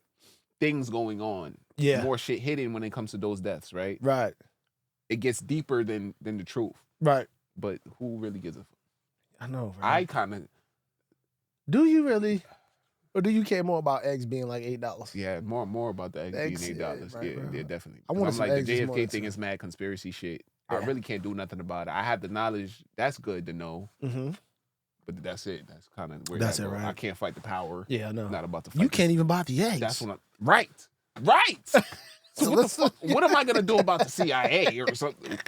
B: things going on.
A: Yeah.
B: More shit hidden when it comes to those deaths, right?
A: Right.
B: It gets deeper than the truth.
A: Right.
B: But who really gives a fuck?
A: I know, right?
B: I kind of.
A: Do you really? Or do you care more about eggs being like $8?
B: Yeah, more about the eggs being $8.
A: Right,
B: yeah, definitely.
A: I want
B: I'm like the
A: eggs
B: JFK thing is mad conspiracy shit.
A: Yeah.
B: I really can't do nothing about it. I have the knowledge. That's good to know.
A: Mm-hmm.
B: But that's it. That's kind of where
A: that's it, right?
B: I can't fight the power.
A: Yeah, I know.
B: Not about to fight.
A: You can't even buy the eggs.
B: That's what I'm. Right. So what the fuck? What am I gonna do about the CIA or something?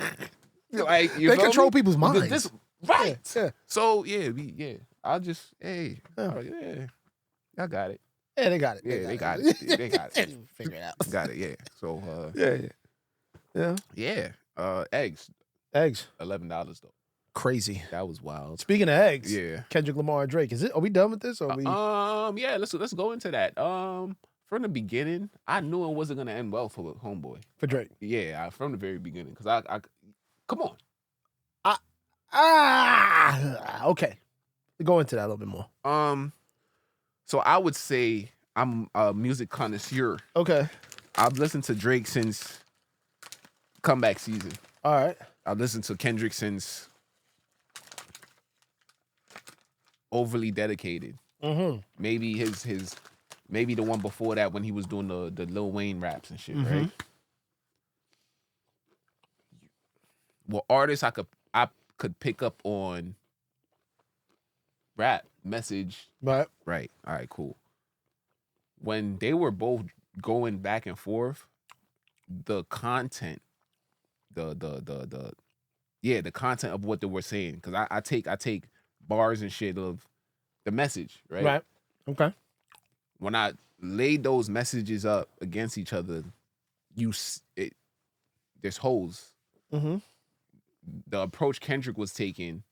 B: Like
A: they control people's minds.
B: Right.
A: Yeah.
B: So yeah, I'll just I got it.
A: Yeah, they got it.
B: Yeah, they got it. They got it.
A: Figure it out.
B: Got it. Yeah. So
A: yeah.
B: Eggs. $11 though.
A: Crazy.
B: That was wild.
A: Speaking of eggs,
B: yeah.
A: Kendrick Lamar and Drake. Are we done with this? Or
B: yeah. Let's go into that. From the beginning, I knew it wasn't gonna end well for Homeboy.
A: For Drake.
B: Yeah, from the very beginning, because I come on.
A: Okay. Go into that a little bit more.
B: So I would say I'm a music connoisseur.
A: Okay.
B: I've listened to Drake since comeback season.
A: All right.
B: I've listened to Kendrick since Overly Dedicated.
A: Mm-hmm.
B: Maybe maybe the one before that when he was doing the Lil Wayne raps and shit, right? Well, artists I could pick up on rap, Message.
A: Right.
B: All right, cool. When they were both going back and forth, the content, the content of what they were saying, because I take bars and shit of the Message, right?
A: Right. Okay.
B: When I laid those messages up against each other, there's holes.
A: Mm-hmm.
B: The approach Kendrick was taking,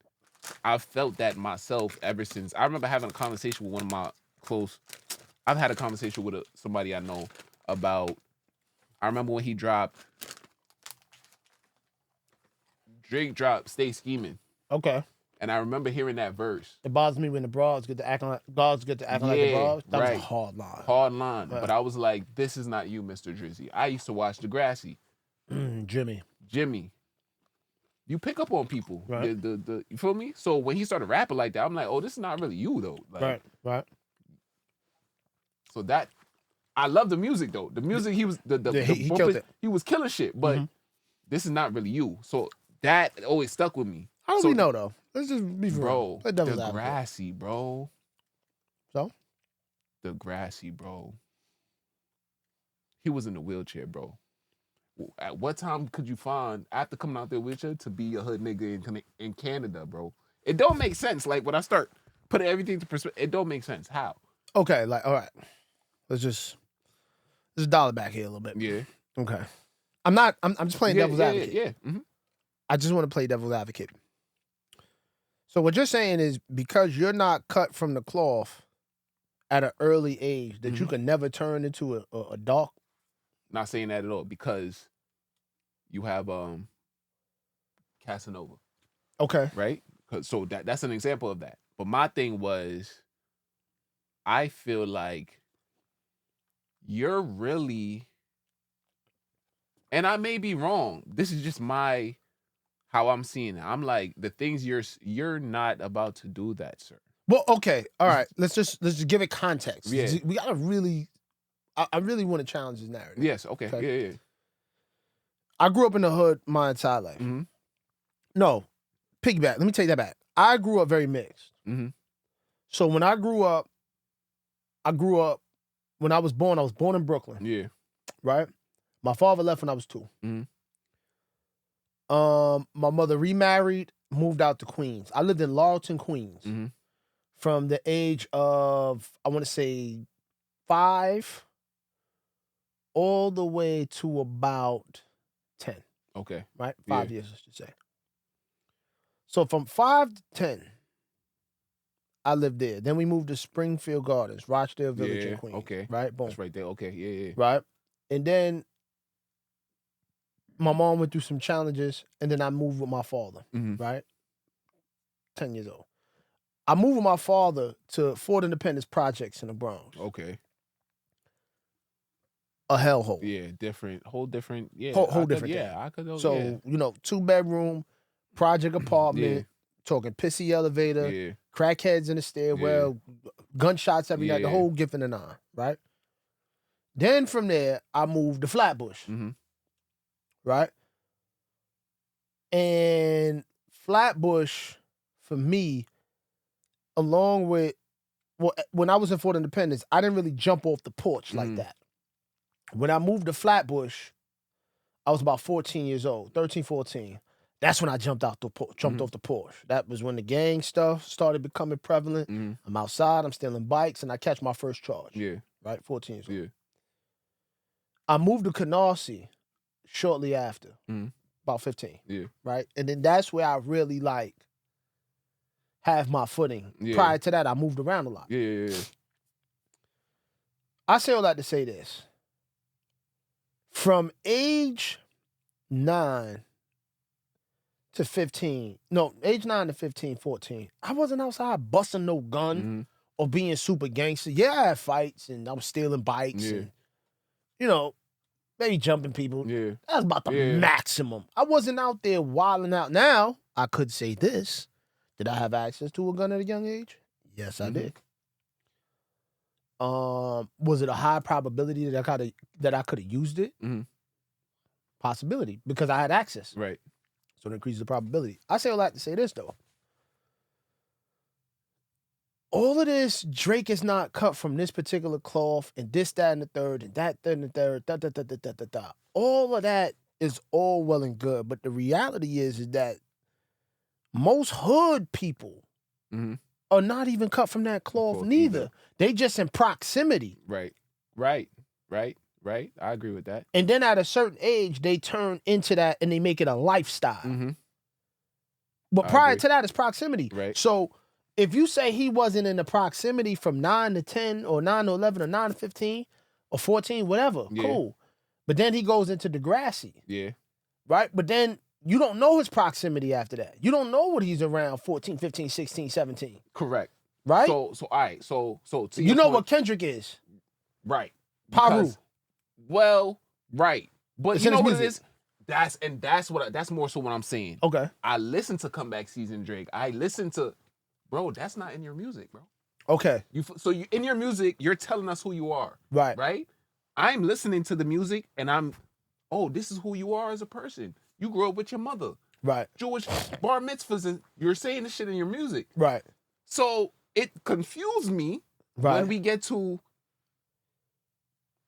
B: I felt that myself ever since. I remember having a conversation with one of my I've had a conversation with somebody I know about. I remember when Drake dropped "Stay Scheming."
A: Okay.
B: And I remember hearing that verse.
A: It bothers me when the broads get to acting like like the broads. That was a hard line.
B: Hard line. Right. But I was like, this is not you, Mr. Drizzy. I used to watch Degrassi.
A: Jimmy.
B: You pick up on people.
A: Right.
B: You feel me? So when he started rapping like that, I'm like, oh, this is not really you though. Like,
A: right.
B: So that I love the music though. The music he was
A: he killed it.
B: He was killing shit, but this is not really you. So that always stuck with me.
A: How do we know though? Let's just be real.
B: Bro, Degrassi, bro.
A: So?
B: Degrassi, bro. He was in a wheelchair, bro. At what time could you find, after coming out their wheelchair, to be a hood nigga in Canada, bro? It don't make sense. Like, when I start putting everything to perspective, it don't make sense. How?
A: Okay, like, all right. Let's just dial it back here a little bit.
B: Yeah.
A: Okay. I'm just playing devil's advocate.
B: Yeah. Mm-hmm.
A: I just want to play devil's advocate. So what you're saying is because you're not cut from the cloth at an early age that you can never turn into a dark.
B: Not saying that at all, because you have Casanova.
A: Okay.
B: Right? So that's an example of that. But my thing was, I feel like you're really, and I may be wrong. This is just how I'm seeing it. I'm like, the things you're not about to do that, sir.
A: Well, okay, all right. Let's just give it context.
B: Yeah.
A: We gotta really. I really want to challenge this narrative.
B: Yes. Okay. Yeah.
A: I grew up in the hood my entire life.
B: Mm-hmm.
A: No, piggyback. Let me take that back. I grew up very mixed.
B: Mm-hmm.
A: So when I grew up, when I was born in Brooklyn.
B: Yeah.
A: Right? My father left when I was 2.
B: Mm-hmm.
A: My mother remarried, moved out to Queens. I lived in Laurelton, Queens,
B: Mm-hmm.
A: from the age of, I want to say, 5 all the way to about 10.
B: Okay.
A: Right? 5 years, I should say. So from 5 to 10, I lived there. Then we moved to Springfield Gardens, Rochdale Village in Queens.
B: Okay.
A: Right? Boom.
B: That's right there. Okay. Yeah.
A: Right? And then my mom went through some challenges, and then I moved with my father.
B: Mm-hmm.
A: Right? 10 years old. I moved with my father to Fort Independence Projects in the Bronx.
B: Okay.
A: A hellhole.
B: Yeah, whole different. Yeah,
A: Whole different.
B: Yeah, I could.
A: So 2-bedroom project apartment. Talking pissy elevator.
B: Yeah.
A: Crackheads in the stairwell. Gunshots every night. The whole gift and the nine. Right. Then from there, I moved to Flatbush.
B: Mm-hmm.
A: Right. And Flatbush, for me, along with, when I was in Fort Independence, I didn't really jump off the porch like that. When I moved to Flatbush, I was about 14 years old, 13, 14. That's when I jumped off the porch. That was when the gang stuff started becoming prevalent.
B: Mm-hmm.
A: I'm outside, I'm stealing bikes, and I catch my first charge.
B: Yeah.
A: Right, 14 years old.
B: Yeah.
A: I moved to Canarsie shortly after, about 15.
B: Yeah.
A: Right? And then that's where I really, have my footing.
B: Yeah.
A: Prior to that, I moved around a lot.
B: Yeah.
A: I say all that to say this. From age 9 to 15, age 9 to 15, 14, I wasn't outside busting no gun or being super gangster. Yeah, I had fights and I was stealing bikes and, maybe jumping people.
B: Yeah.
A: That was about the maximum. I wasn't out there wilding out. Now, I could say this. Did I have access to a gun at a young age? Yes, I did. Was it a high probability that I could have used it?
B: Mm-hmm.
A: Possibility, because I had access.
B: Right.
A: So it increases the probability. I say all that to say this, though. All of this, Drake is not cut from this particular cloth, and this, that, and the third, and that, and the third, da. All of that is all well and good, but the reality is that most hood people are not even cut from that cloth neither. They just in proximity.
B: Right. I agree with that.
A: And then at a certain age, they turn into that and they make it a lifestyle. But prior to that, it's proximity.
B: Right.
A: So if you say he wasn't in the proximity from 9 to 10 or 9 to 11 or 9 to 15 or 14, whatever, cool. But then he goes into Degrassi.
B: Yeah.
A: Right? But then you don't know his proximity after that. You don't know what he's around 14, 15, 16, 17.
B: Correct.
A: Right?
B: So all right. So to
A: you know
B: point,
A: what Kendrick is.
B: Right.
A: Paru.
B: Well, right. But
A: It's
B: you
A: in
B: know
A: his
B: what it is? That's more so what I'm saying.
A: Okay.
B: I listen to Comeback Season Drake. I listen to, bro, that's not in your music, bro.
A: Okay.
B: So in your music, you're telling us who you are.
A: Right.
B: Right? I'm listening to the music and this is who you are as a person. You grew up with your mother.
A: Right.
B: Jewish bar mitzvahs, and you're saying this shit in your music.
A: Right.
B: So it confused me when we get to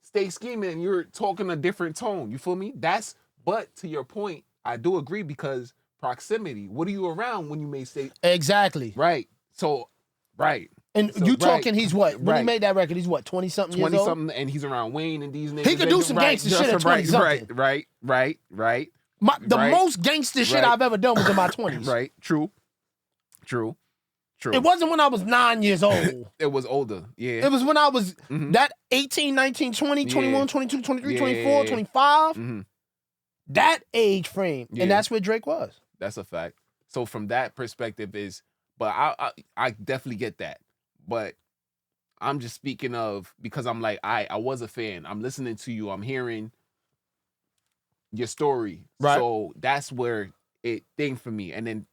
B: Stay Scheming and you're talking a different tone. You feel me? But to your point, I do agree because proximity. What are you around when you may say?
A: Exactly.
B: Right. So, right.
A: And
B: so,
A: you talking, he's what? When he made that record, he's what, 20-something years old?
B: 20-something, and he's around Wayne and these niggas.
A: He could do some gangster shit at 20-something.
B: Right.
A: The most gangster shit I've ever done was in my 20s.
B: Right. True.
A: It wasn't when I was 9 years old.
B: It was older. Yeah.
A: It was when I was that 18, 19, 20, 21, 22, 23, 24, 25. That age frame. And that's where Drake was.
B: That's a fact. So from that perspective but I definitely get that. But I'm just speaking of, because I'm like, I was a fan. I'm listening to you. I'm hearing your story.
A: Right.
B: So that's where it thing for me. And then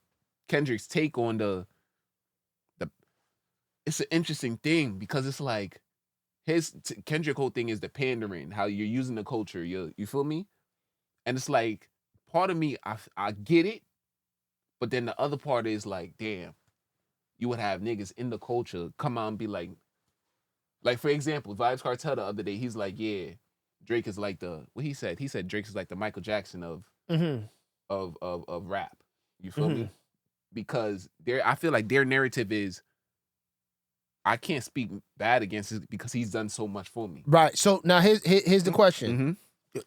B: Kendrick's take on the it's an interesting thing, because it's like Kendrick whole thing is the pandering, how you're using the culture. You feel me? And it's like, part of me, I get it, but then the other part is like, damn, you would have niggas in the culture come out and be like for example, Vibes Cartel the other day, he's like, yeah, Drake is like what he said Drake is like the Michael Jackson of rap. You feel me? Because I feel like their narrative is, I can't speak bad against it because he's done so much for me.
A: Right. So now here's the question.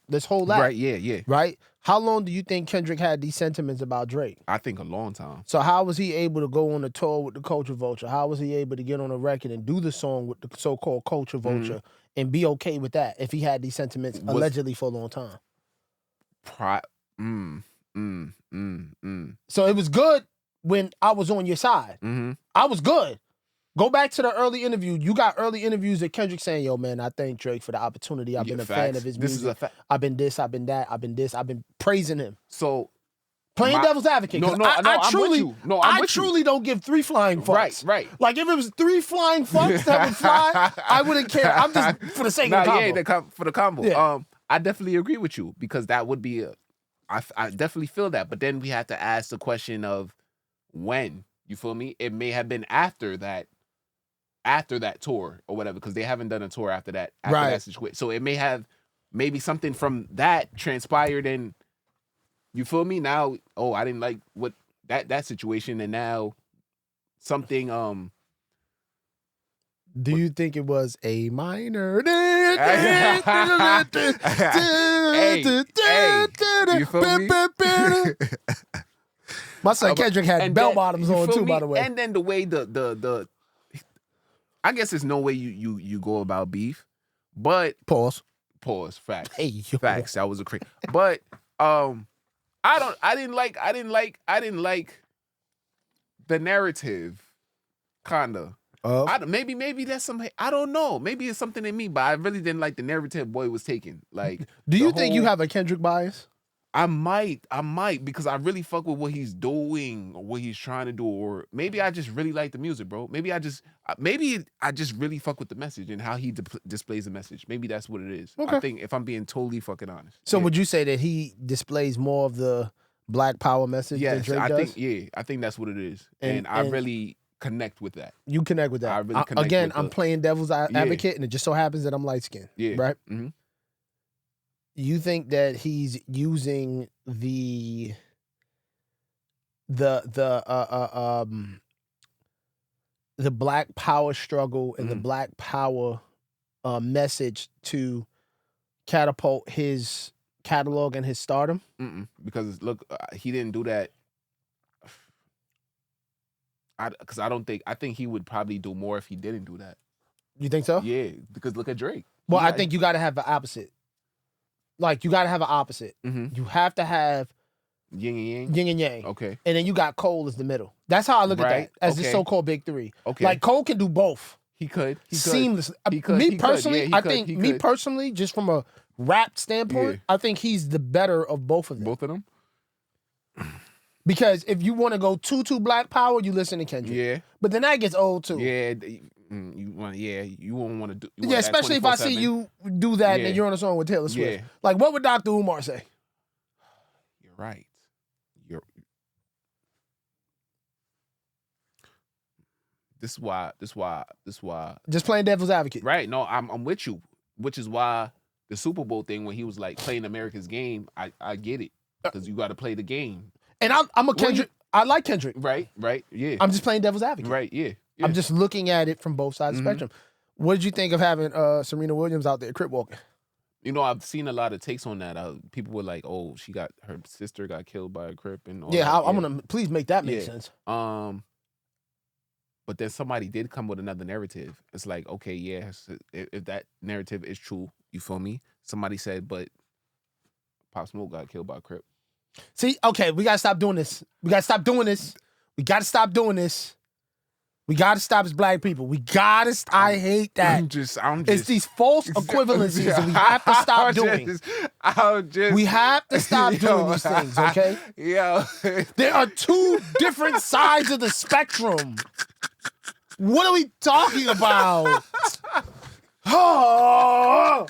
A: Let's hold that.
B: Right, yeah.
A: Right? How long do you think Kendrick had these sentiments about Drake?
B: I think a long time.
A: So how was he able to go on a tour with the Culture Vulture? How was he able to get on a record and do the song with the so-called Culture Vulture and be okay with that if he had these sentiments allegedly for a long time? So it was good when I was on your side. I was good. Go back to the early interview. You got early interviews of Kendrick saying, yo, man, I thank Drake for the opportunity. I've been a fan of his music.
B: This is a fact.
A: I've been this, I've been that, I've been this. I've been praising him.
B: So
A: playing devil's advocate. I truly don't give 3 flying fucks.
B: Right.
A: Like if it was 3 flying fucks that would fly, I wouldn't care. I'm just for the sake of the combo.
B: Yeah, for the combo.
A: Yeah.
B: I definitely agree with you, because that would be I definitely feel that. But then we have to ask the question of when. You feel me? It may have been after that tour or whatever, because they haven't done a tour after that. That situation. So it may have, maybe something from that transpired, and you feel me? Now, I didn't like what that situation, and now something
A: Do you think it was a minor?
B: Hey, you feel me?
A: My son Kendrick had bell bottoms on too, by the way.
B: And then the way the I guess there's no way you go about beef, but pause, facts.
A: Hey,
B: facts. That was a crazy. But I didn't like the narrative, kinda. Maybe that's some. I don't know. Maybe it's something in me, but I really didn't like the narrative boy was taking. Like,
A: do you think you have a Kendrick bias?
B: I might, because I really fuck with what he's doing or what he's trying to do, or maybe I just really like the music, bro. Maybe I just really fuck with the message and how he displays the message. Maybe that's what it is.
A: Okay.
B: I think, if I'm being totally fucking honest.
A: So would you say that he displays more of the Black Power message than Drake does?
B: I think that's what it is, and I really connect with that.
A: You connect with that.
B: I really connect
A: again,
B: with
A: I'm playing devil's advocate, and it just so happens that I'm light skinned.
B: Yeah.
A: Right. You think that he's using the Black Power struggle and the Black Power message to catapult his catalog and his stardom?
B: Because look, he didn't do that. Because I think he would probably do more if he didn't do that.
A: You think so?
B: Yeah, because look at Drake.
A: Well, I think you got to have the opposite. Like, you got to have an opposite. You have to have
B: yin and yang.
A: Yin and yang.
B: Okay.
A: And then you got Cole as the middle. That's how I look at that, as the so-called big three.
B: Okay.
A: Like, Cole can do both.
B: He could.
A: Seamlessly. Me personally, just from a rap standpoint, I think he's the better of both of them.
B: Both of them?
A: Because if you want to go too Black Power, you listen to Kendrick.
B: Yeah.
A: But then that gets old too.
B: Yeah. You won't want to do.
A: Yeah, especially if I see you do that and then you're on a song with Taylor Swift. Yeah. Like, what would Dr. Umar say?
B: You're right. This is why.
A: Just playing devil's advocate.
B: Right. No, I'm with you. Which is why the Super Bowl thing, when he was like playing America's game, I get it, because you got to play the game.
A: And I'm a Kendrick. I like Kendrick.
B: Right. Yeah.
A: I'm just playing devil's advocate.
B: Right. Yeah.
A: I'm just looking at it from both sides of the spectrum. What did you think of having Serena Williams out there crip walking?
B: You know, I've seen a lot of takes on that. People were like, "Oh, her sister got killed by a crip," and all that.
A: I'm gonna please make that make sense.
B: But then somebody did come with another narrative. It's like, okay, yes, if that narrative is true, you feel me? Somebody said, but Pop Smoke got killed by a crip.
A: See, okay, we gotta stop doing this. We gotta stop doing this. We gotta stop doing this. We gotta stop as black people. We gotta. I hate that.
B: I'm just.
A: It's these false equivalencies that we have to stop doing. We have to stop doing these things, okay?
B: Yo.
A: There are two different sides of the spectrum. What are we talking about? Oh.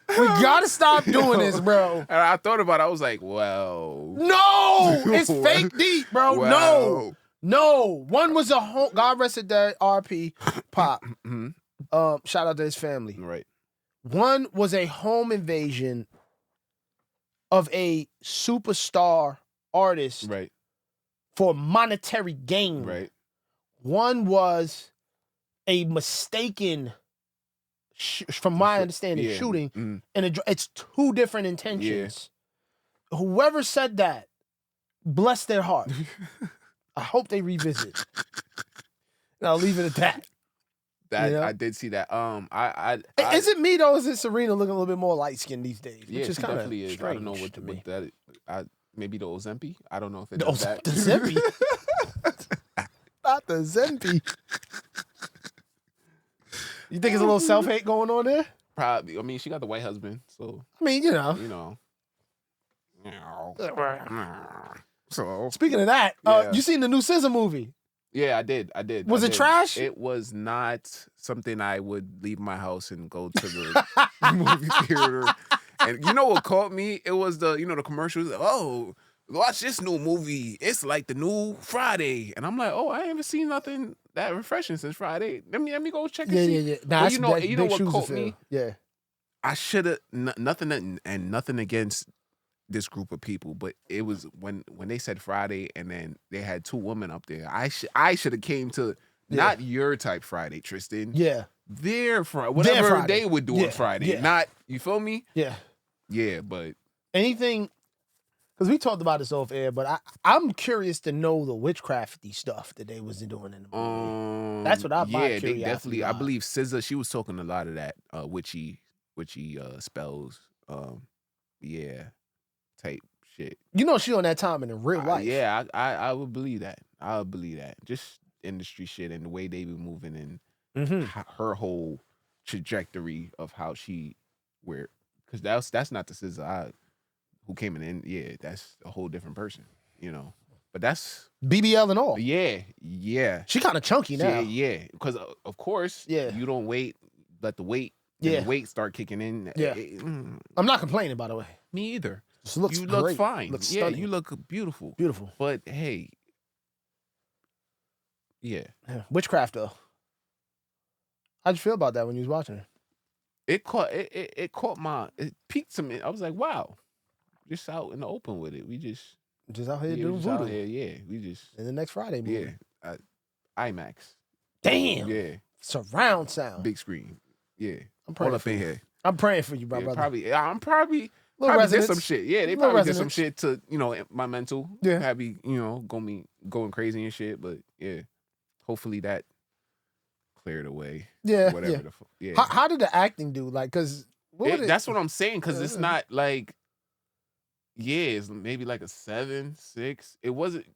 A: We gotta stop doing this, bro.
B: And I thought about it. I was like, well.
A: No! It's fake deep, bro.
B: Well.
A: No. One was a home, God rest his dead, RP, Pop. Shout out to his family.
B: Right.
A: One was a home invasion of a superstar artist
B: Right.
A: for monetary gain.
B: Right.
A: One was a mistaken, from my understanding, shooting. And it's two different intentions. Yeah. Whoever said that, bless their heart. I hope they revisit. And I'll leave it at that.
B: That, you know? I did see that.
A: Is it me though? Is it Serena looking a little bit more light skinned these days?
B: Yeah,
A: which is
B: she
A: kind
B: definitely
A: of
B: is. I don't know what that. Maybe the Ozempic. I don't know if it does that.
A: The Zempi. Not the Zempi. You think it's a little self hate going on there?
B: Probably. I mean, she got the white husband, so.
A: I mean, you know.
B: So
A: speaking of that, you seen the new SZA movie?
B: Yeah, I did.
A: Was it trash?
B: It was not something I would leave my house and go to the movie theater. And you know what caught me? It was the commercials. Oh, watch this new movie. It's like the new Friday. And I'm like, oh, I haven't seen nothing that refreshing since Friday. Let me go check and see.
A: Yeah. Nah,
B: you know what caught me?
A: Yeah.
B: I should have nothing against this group of people, but it was when they said Friday and then they had two women up there. I should have came to not your type Friday, Tristan.
A: Yeah.
B: Their Friday, whatever
A: Friday.
B: they would do on Friday.
A: Yeah.
B: Not, you feel me?
A: Yeah.
B: Yeah, but
A: anything, because we talked about this off air, but I'm curious to know the witchcrafty stuff that they was doing in the movie. That's what
B: they definitely. I believe SZA, she was talking a lot of that witchy spells. Type shit.
A: You know she on that time in real life.
B: Yeah, I would believe that. I would believe that. Just industry shit and the way they be moving and her whole trajectory of how she because that's not the SZA who came in. Yeah, that's a whole different person. But that's
A: BBL and all.
B: Yeah.
A: She kind of chunky now.
B: Yeah. Because of course, you don't wait. Let the weight. The weight start kicking in.
A: Yeah. I'm not complaining, by the way.
B: Me either.
A: You
B: look fine.
A: Looks
B: yeah,
A: stunning.
B: you look beautiful.
A: Beautiful.
B: But hey, yeah.
A: Witchcraft though. How'd you feel about that when you was watching it?
B: It piqued some. I was like, wow, just out in the open with it. We just
A: out here doing voodoo.
B: We just
A: in the next Friday movie.
B: Yeah, IMAX.
A: Damn.
B: Yeah.
A: Surround sound.
B: Big screen. Yeah.
A: I'm praying
B: all up in here.
A: I'm praying for you, bro.
B: Probably. I'm probably.
A: Probably
B: did some shit. Yeah, they probably did some shit to, my mental.
A: Yeah.
B: Probably, going crazy and shit. But yeah, hopefully that cleared away.
A: Yeah.
B: Whatever
A: yeah.
B: the fuck. Yeah.
A: How did the acting do? Like, because
B: that's what I'm saying. Because it's not like, it's maybe like a 7, 6. It wasn't.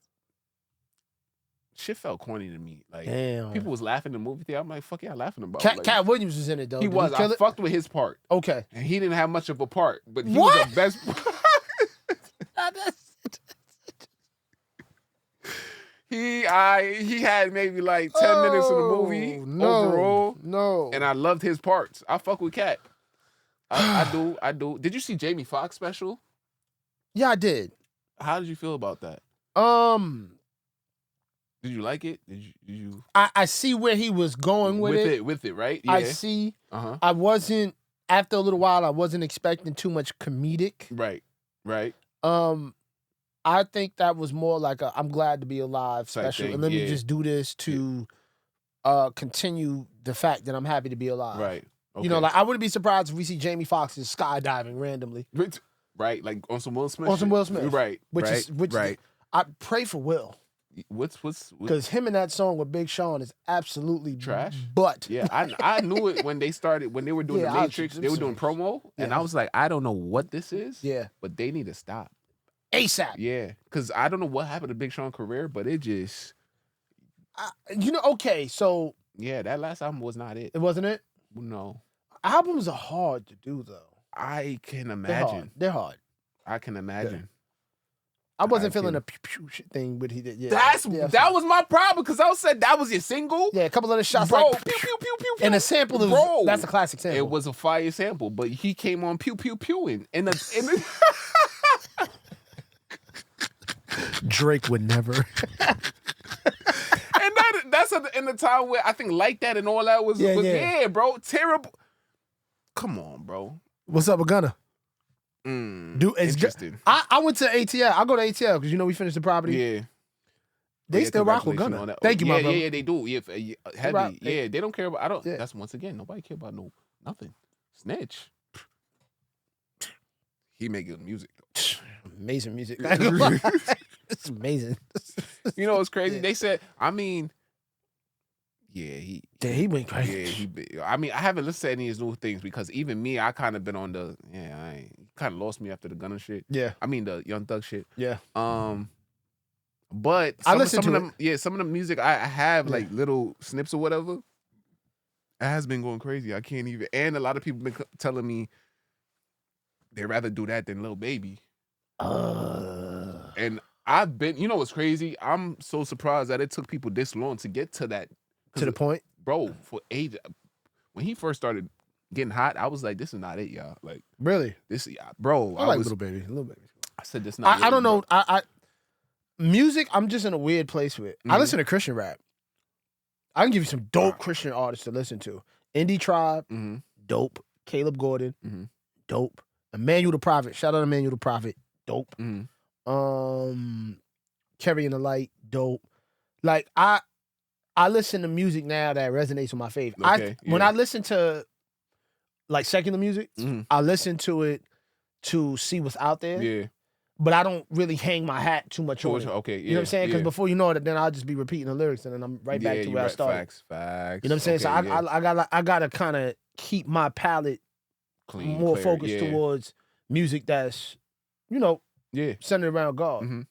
B: Shit felt corny to me. Like,
A: damn.
B: People was laughing in the movie theater. I'm like, fuck yeah, laughing about.
A: Cat Williams was in it though.
B: He was. I fucked with his part.
A: Okay.
B: And he didn't have much of a part, but he was the best part. He had maybe like 10 minutes of the movie overall.
A: No.
B: And I loved his parts. I fuck with Cat. I do. Did you see Jamie Foxx special?
A: Yeah, I did.
B: How did you feel about that? Did you like it? Did you?
A: I see where he was going with it.
B: With it, right? Yeah.
A: I see. I wasn't, after a little while, I wasn't expecting too much comedic.
B: Right.
A: I think that was more like a I'm glad to be alive special. And let me just do this to continue the fact that I'm happy to be alive.
B: Right. Okay.
A: Like I wouldn't be surprised if we see Jamie Foxx skydiving randomly.
B: Right, like on some Will Smith.
A: On some Will Smith.
B: Right.
A: Which is I pray for Will.
B: What's
A: Because him and that song with Big Sean is absolutely
B: trash?
A: But
B: Yeah, I knew it when they were doing
A: Yeah,
B: the Matrix. They were doing promo, and
A: Yeah.
B: I was like, I don't know what this is.
A: Yeah.
B: But they need to stop.
A: ASAP.
B: Yeah, because I don't know what happened to Big Sean's career, but it just
A: Okay, so
B: that last album was not it.
A: it wasn't it?
B: No,
A: Albums are hard to do though.
B: I can
A: They're
B: imagine.
A: hard. They're hard.
B: I can imagine.
A: I wasn't feeling the pew pew shit thing, but he did. Yeah,
B: that was my problem because I said that was your single.
A: Yeah, a couple of the shots
B: bro,
A: like
B: pew pew pew pew pew.
A: And the sample is
B: bro,
A: that's a classic sample.
B: It was a fire sample, but he came on pew pew pewing in the
A: Drake would never.
B: And that's in the time where I think Like That and all that was bro, terrible. Come on, bro.
A: What's up with Gunna?
B: Dude, it's interesting.
A: I went to ATL. I go to ATL because we finished the property.
B: Yeah.
A: They still rock with Gunna. Thank you, my brother.
B: Yeah, they do. Yeah, heavy. They don't care about. I don't. Yeah. That's once again, nobody care about nothing. Snitch. He make good music.
A: Amazing music. It's amazing.
B: You know what's crazy? Yeah. They said. I mean. Yeah,
A: he went crazy.
B: Yeah, I mean, I haven't listened to any of his new things because even me, I kind of been on the I kind of lost me after the Gunna shit.
A: Yeah,
B: I mean the Young Thug shit.
A: Yeah.
B: But
A: I listen to
B: them. Yeah, some of the music I have like little snips or whatever. It has been going crazy. I can't even. And a lot of people been telling me they'd rather do that than Lil Baby. And I've been. You know what's crazy? I'm so surprised that it took people this long to get to that.
A: To the point,
B: bro. For age, when he first started getting hot, I was like, "This is not it, y'all." Like,
A: really,
B: this, bro.
A: I like Lil Baby.
B: I said, "This not."
A: I don't know. Music. I'm just in a weird place with. I listen to Christian rap. I can give you some dope Christian artists to listen to. Indie Tribe, dope. Caleb Gordon, dope. Emmanuel the Prophet. Shout out to Emmanuel the Prophet, dope. Carrying the Light, dope. Like I listen to music now that resonates with my faith. Okay, when I listen to like secular music, I listen to it to see what's out there. Yeah. But I don't really hang my hat too much on it.
B: Okay, yeah.
A: You know what I'm saying? Because before you know it, then I'll just be repeating the lyrics and then I'm right back to where I started.
B: Facts.
A: You know what I'm saying? So I gotta kind of keep my palette more focused towards music that's, centered around God.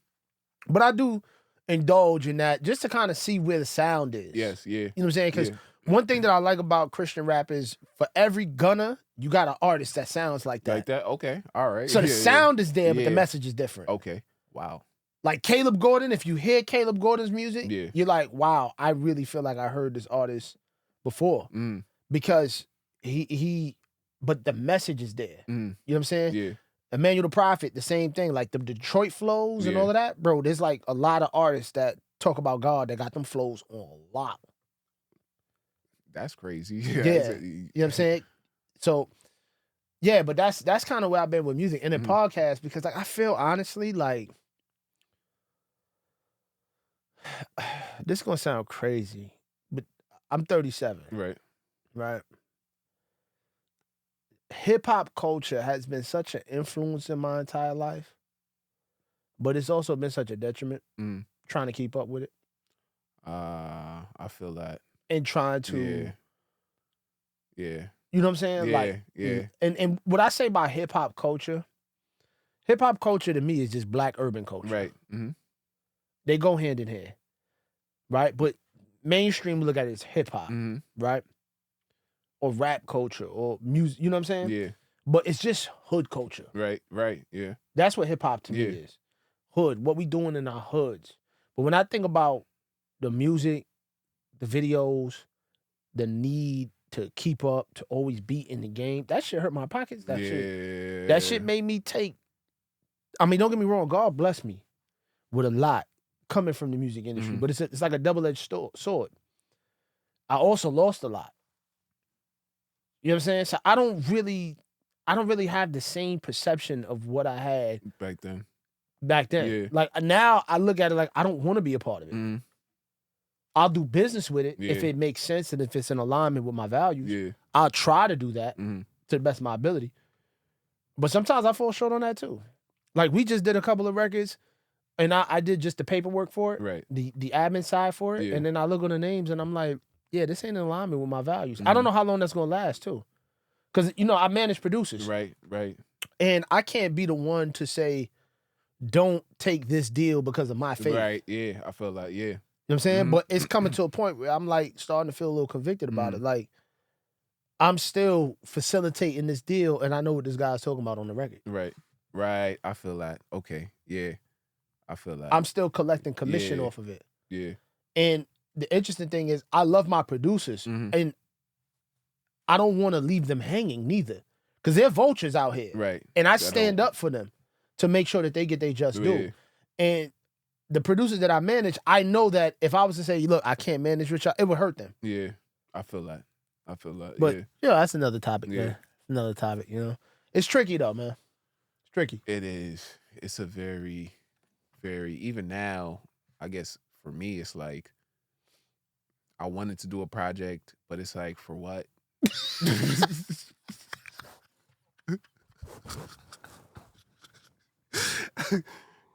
A: But I do indulge in that just to kind of see where the sound is.
B: Yes, yeah.
A: You know what I'm saying? Because one thing that I like about Christian rap is for every Gunna, you got an artist that sounds like that.
B: Like that? Okay. All right.
A: So the sound is there, but the message is different.
B: Okay. Wow.
A: Like Caleb Gordon, if you hear Caleb Gordon's music, you're like, wow, I really feel like I heard this artist before. Because but the message is there. You know what I'm saying?
B: Yeah.
A: Emmanuel the Prophet, the same thing. Like the Detroit flows and all of that. Bro, there's like a lot of artists that talk about God that got them flows on lock.
B: That's crazy.
A: Yeah. You know what I'm saying? So, yeah, but that's kind of where I've been with music. And the podcast, because like I feel honestly like this is gonna sound crazy, but I'm 37. Right. Hip hop culture has been such an influence in my entire life, but it's also been such a detriment trying to keep up with it.
B: I feel that.
A: And trying to
B: Yeah.
A: You know what I'm saying?
B: Yeah.
A: And what I say about hip hop culture to me is just black urban culture.
B: Right.
A: They go hand in hand. Right? But mainstream look at it as hip hop, right? Or rap culture or music, you know what I'm saying?
B: Yeah.
A: But it's just hood culture.
B: Right, yeah.
A: That's what hip hop to me is. Hood, what we doing in our hoods. But when I think about the music, the videos, the need to keep up, to always be in the game, that shit hurt my pockets. That shit made me take, I mean, don't get me wrong, God bless me with a lot coming from the music industry, but it's like a double-edged sword. I also lost a lot. You know what I'm saying? So I don't really have the same perception of what I had
B: back then.
A: Yeah. Like now I look at it like I don't want to be a part of it. I'll do business with it if it makes sense and if it's in alignment with my values.
B: Yeah.
A: I'll try to do that to the best of my ability. But sometimes I fall short on that too. Like we just did a couple of records. and I did just the paperwork for it,
B: Right.
A: the admin side for it,
B: Yeah.
A: and then I look on the names and I'm like, yeah, this ain't in alignment with my values. I don't know how long that's gonna last too, because I manage producers,
B: Right.
A: and I can't be the one to say, don't take this deal because of my faith.
B: Right. Yeah. I feel like, yeah.
A: You know what I'm saying? But it's coming to a point where I'm like starting to feel a little convicted about it. Like, I'm still facilitating this deal, and I know what this guy's talking about on the record.
B: Right. I feel that. Okay. Yeah. I feel that.
A: I'm still collecting commission off of it.
B: Yeah.
A: And the interesting thing is, I love my producers, and I don't want to leave them hanging neither, because they're vultures out here.
B: Right.
A: And I stand up for them to make sure that they get their just due. And the producers that I manage, I know that if I was to say, look, I can't manage with y'all, it would hurt them.
B: Yeah. I feel that.
A: But that's another topic, man. Another topic, It's tricky though, man. It's tricky.
B: It is. It's a very, very, even now, I guess for me, it's like, I wanted to do a project, but it's like, for what?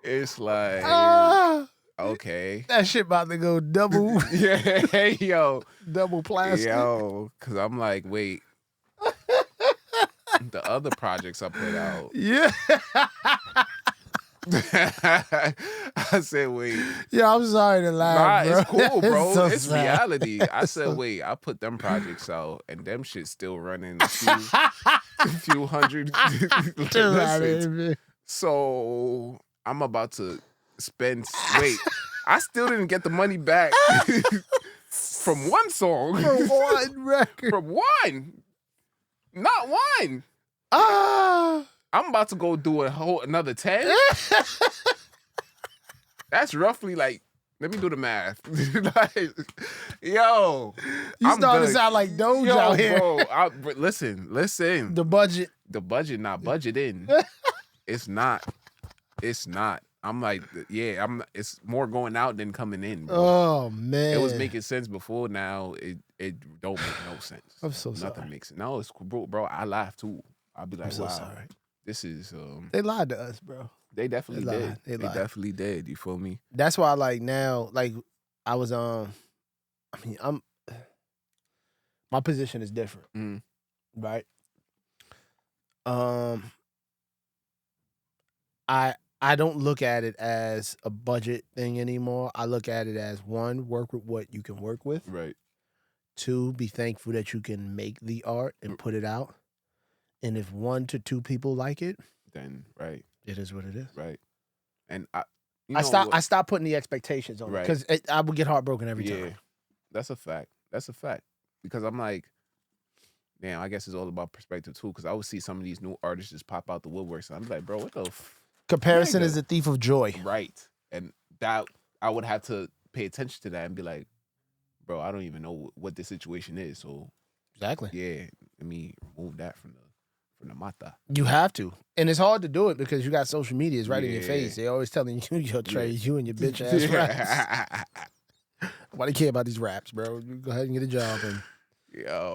B: It's like, okay.
A: That shit about to go double.
B: Yeah, yo.
A: Double plastic.
B: Yo, because I'm like, wait. The other projects I put out.
A: Yeah.
B: I said, wait.
A: Yeah, I'm sorry to laugh, bro.
B: It's cool, bro.
A: So
B: it's
A: sad.
B: reality. I said, wait, I put them projects out, and them shit still running a few hundred listens. So I'm about to spend. Wait, I still didn't get the money back from one song.
A: From one record.
B: From one. Not one. I'm about to go do another 10. That's roughly like, let me do the math. Like, yo,
A: you starting to sound like Doge out here.
B: Bro, listen.
A: The budget
B: not budgeting. It's not. I'm like, yeah, it's more going out than coming in, bro.
A: Oh man.
B: It was making sense before, now it don't make no sense.
A: I'm so sorry.
B: Nothing makes sense. No, it's cool, bro. I laugh too. I'll be like,
A: I'm so
B: wow.
A: sorry.
B: This is
A: They lied to us, bro.
B: They definitely did.
A: They lied.
B: Definitely did. You feel me?
A: That's why, like, now, like, I was my position is different, right? I don't look at it as a budget thing anymore. I look at it as, one, work with what you can work with.
B: Right.
A: Two, be thankful that you can make the art and put it out. And if 1 to 2 people like it,
B: then right,
A: it is what it is.
B: Right. And
A: I stopped putting the expectations on it, because I would get heartbroken every time.
B: That's a fact. Because I'm like, damn, I guess it's all about perspective too. Because I would see some of these new artists just pop out the woodwork, so I'm like, bro, what the
A: comparison is the thief of joy.
B: Right. And that I would have to pay attention to that and be like, bro, I don't even know what the situation is. So
A: exactly.
B: Yeah, let me remove that from the mata.
A: You have to. And it's hard to do it because you got social media is right in your face. They're always telling you, yo, Trey, you and your bitch ass raps. Nobody care about these raps, bro. You go ahead and get a job. And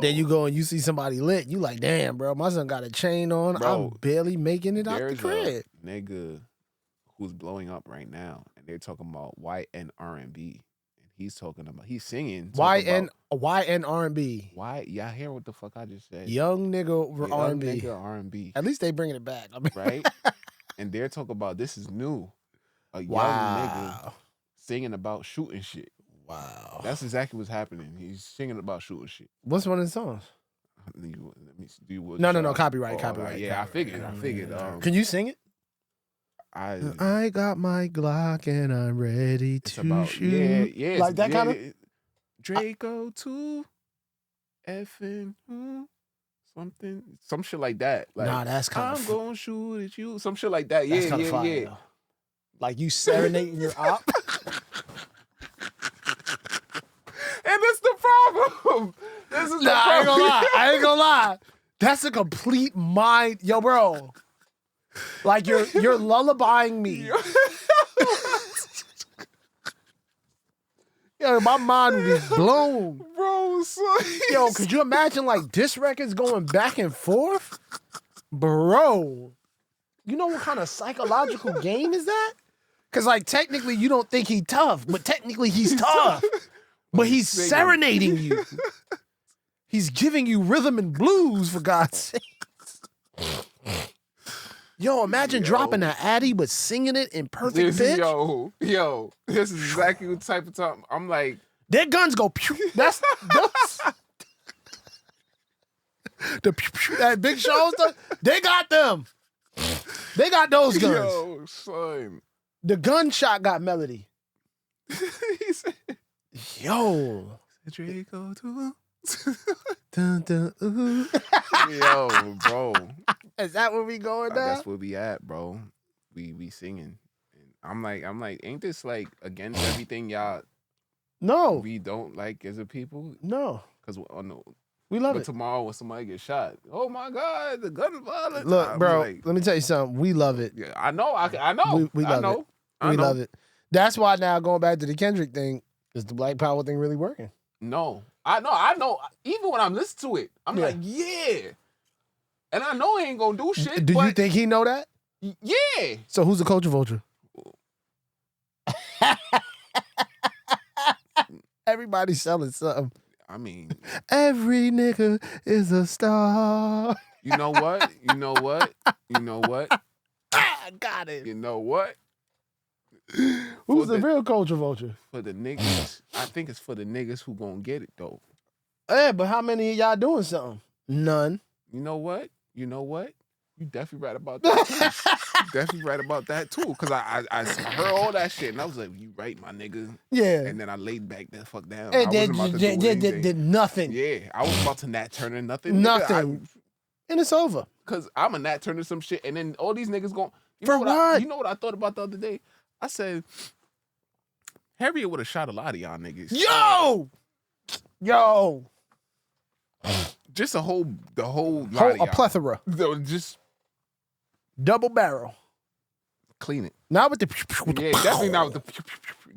A: then you go and you see somebody lit. You like, damn, bro, my son got a chain on. Bro, I'm barely making it out the crib.
B: Nigga who's blowing up right now, and they're talking about YN R&B. He's talking about, he's singing.
A: YN R&B.
B: Why? Y'all hear what the fuck I just said?
A: Young nigga R&B.
B: Young nigga R&B.
A: At least they bringing it back. I mean,
B: right? And they're talking about, this is new. A young nigga singing about shooting shit.
A: Wow.
B: That's exactly what's happening. He's singing about shooting shit.
A: What's one of the songs?
B: Let me do
A: No. Copyright.
B: Yeah, copyright. I figured.
A: Can you sing it? I got my Glock and I'm ready to shoot.
B: Yeah.
A: Like that kind of
B: Draco 2 effing something, some shit like that. Like,
A: nah, that's kind of.
B: I'm gonna shoot at you. Some shit like that. Yeah,
A: that's fire, though. Like you serenading your op.
B: And that's the problem. This is the problem.
A: I ain't gonna lie. That's a complete mind, yo, bro. Like you're lullabying me. Yo, my mind would be blown.
B: Bro,
A: yo, could you imagine like diss records going back and forth? Bro. You know what kind of psychological game is that? Because, like, technically you don't think he's tough, but technically he's tough. But he's
B: singing.
A: serenading you. He's giving you rhythm and blues, for God's sake. Yo, imagine dropping an Addy but singing it in perfect pitch.
B: Yo, this is exactly the type of time. I'm like,
A: their guns go pew. That's the pew, pew, that Big Show stuff. They got them. They got those guns.
B: yo, son.
A: The gunshot got melody.
B: He said,
A: Yo.
B: Trey Gato.
A: Dun, dun, ooh.
B: Yo, bro.
A: Is that where we going now?
B: That's where we at, bro. We singing. And I'm like, ain't this like against everything y'all
A: No.
B: we don't like as a people?
A: No.
B: Because
A: We love
B: but
A: it.
B: tomorrow when somebody gets shot, oh my God, the gun violence.
A: Look,
B: I'm
A: bro,
B: like,
A: let me tell you something. We love it.
B: yeah, I know. I know.
A: We love
B: I know.
A: it.
B: I
A: We
B: know.
A: love it. That's why now going back to the Kendrick thing, is the Black Power thing really working?
B: No. I know. Even when I'm listening to it, I'm like, yeah. And I know he ain't gonna do shit.
A: Do
B: but
A: you think he know that?
B: Yeah.
A: So who's the culture vulture? Everybody's selling something.
B: I mean,
A: Every nigga is a star.
B: you know what? You know what? You know what?
A: I got it.
B: You know what?
A: Who's the real culture vulture?
B: For the niggas, I think it's for the niggas who gonna get it though.
A: Yeah, but how many of y'all doing something? None.
B: You know what? You know what? You definitely right about that too. You definitely right about that too. Cause I heard all that shit and I was like, you right, my nigga.
A: Yeah.
B: And then I laid back the fuck down.
A: And
B: I wasn't about to do anything.
A: did nothing.
B: Yeah, I was about to Nat Turner nothing.
A: Nothing. And it's over.
B: Cause I'm a Nat Turner some shit, and then all these niggas going.
A: For what?
B: You know what I thought about the other day? I said, Harriet would have shot a lot of y'all niggas.
A: Yo.
B: Just the whole lot of y'all.
A: A plethora.
B: Just
A: Double barrel.
B: clean it.
A: Not with the.
B: Yeah, definitely not with the.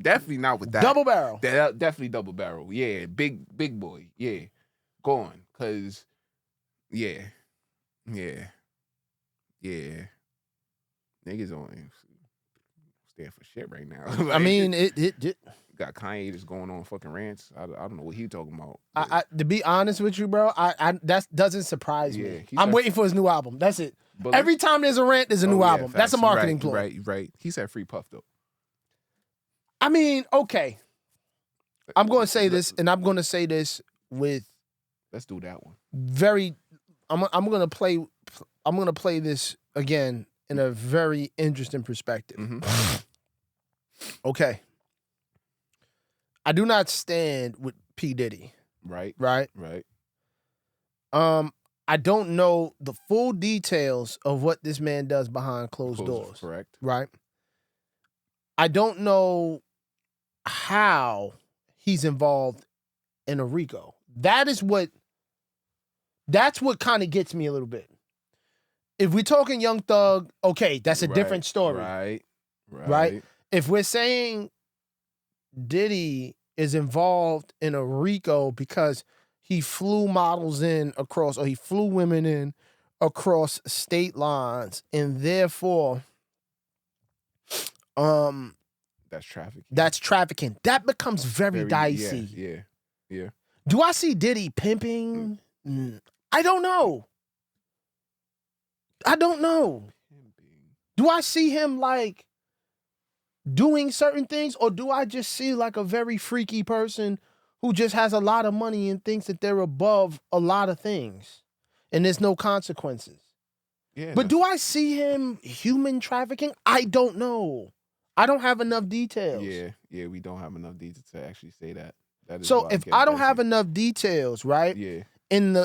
B: Definitely not with that.
A: Double barrel.
B: Definitely double barrel. Yeah, big boy. Yeah, go on, cause yeah. Niggas don't stand for shit right now. Like,
A: I mean, it
B: got Kanye just going on fucking rants. I don't know what he talking about.
A: to be honest with you, bro, that doesn't surprise me.
B: he
A: I'm
B: said-
A: waiting for his new album. That's it.
B: But
A: Every time there's a rant, there's a new album. That's a
B: facts.
A: marketing ploy.
B: Right. He said free Puff though.
A: I mean, okay. I'm going to say this, and I'm going to say this with
B: Let's do that one.
A: very. I'm going to play. I'm going to play this again in a very interesting perspective.
B: Mm-hmm.
A: Okay. I do not stand with P. Diddy.
B: Right.
A: Right. I don't know the full details of what this man does behind closed doors.
B: Correct.
A: Right. I don't know how he's involved in a RICO. That's what kind of gets me a little bit. If we're talking Young Thug, okay, that's a different story. Right? If we're saying Diddy is involved in a RICO because he flew models in across, or he flew women in across state lines, and therefore,
B: that's trafficking.
A: That's trafficking. That becomes very dicey.
B: Yeah.
A: Do I see Diddy pimping? I don't know. Do I see him like doing certain things, or do I just see like a very freaky person who just has a lot of money and thinks that they're above a lot of things and there's no consequences?
B: Yeah.
A: But do I see him human trafficking? I don't know. I don't have enough details.
B: Yeah, we don't have enough details to actually say that.
A: So if I don't have enough details, right?
B: Yeah.
A: In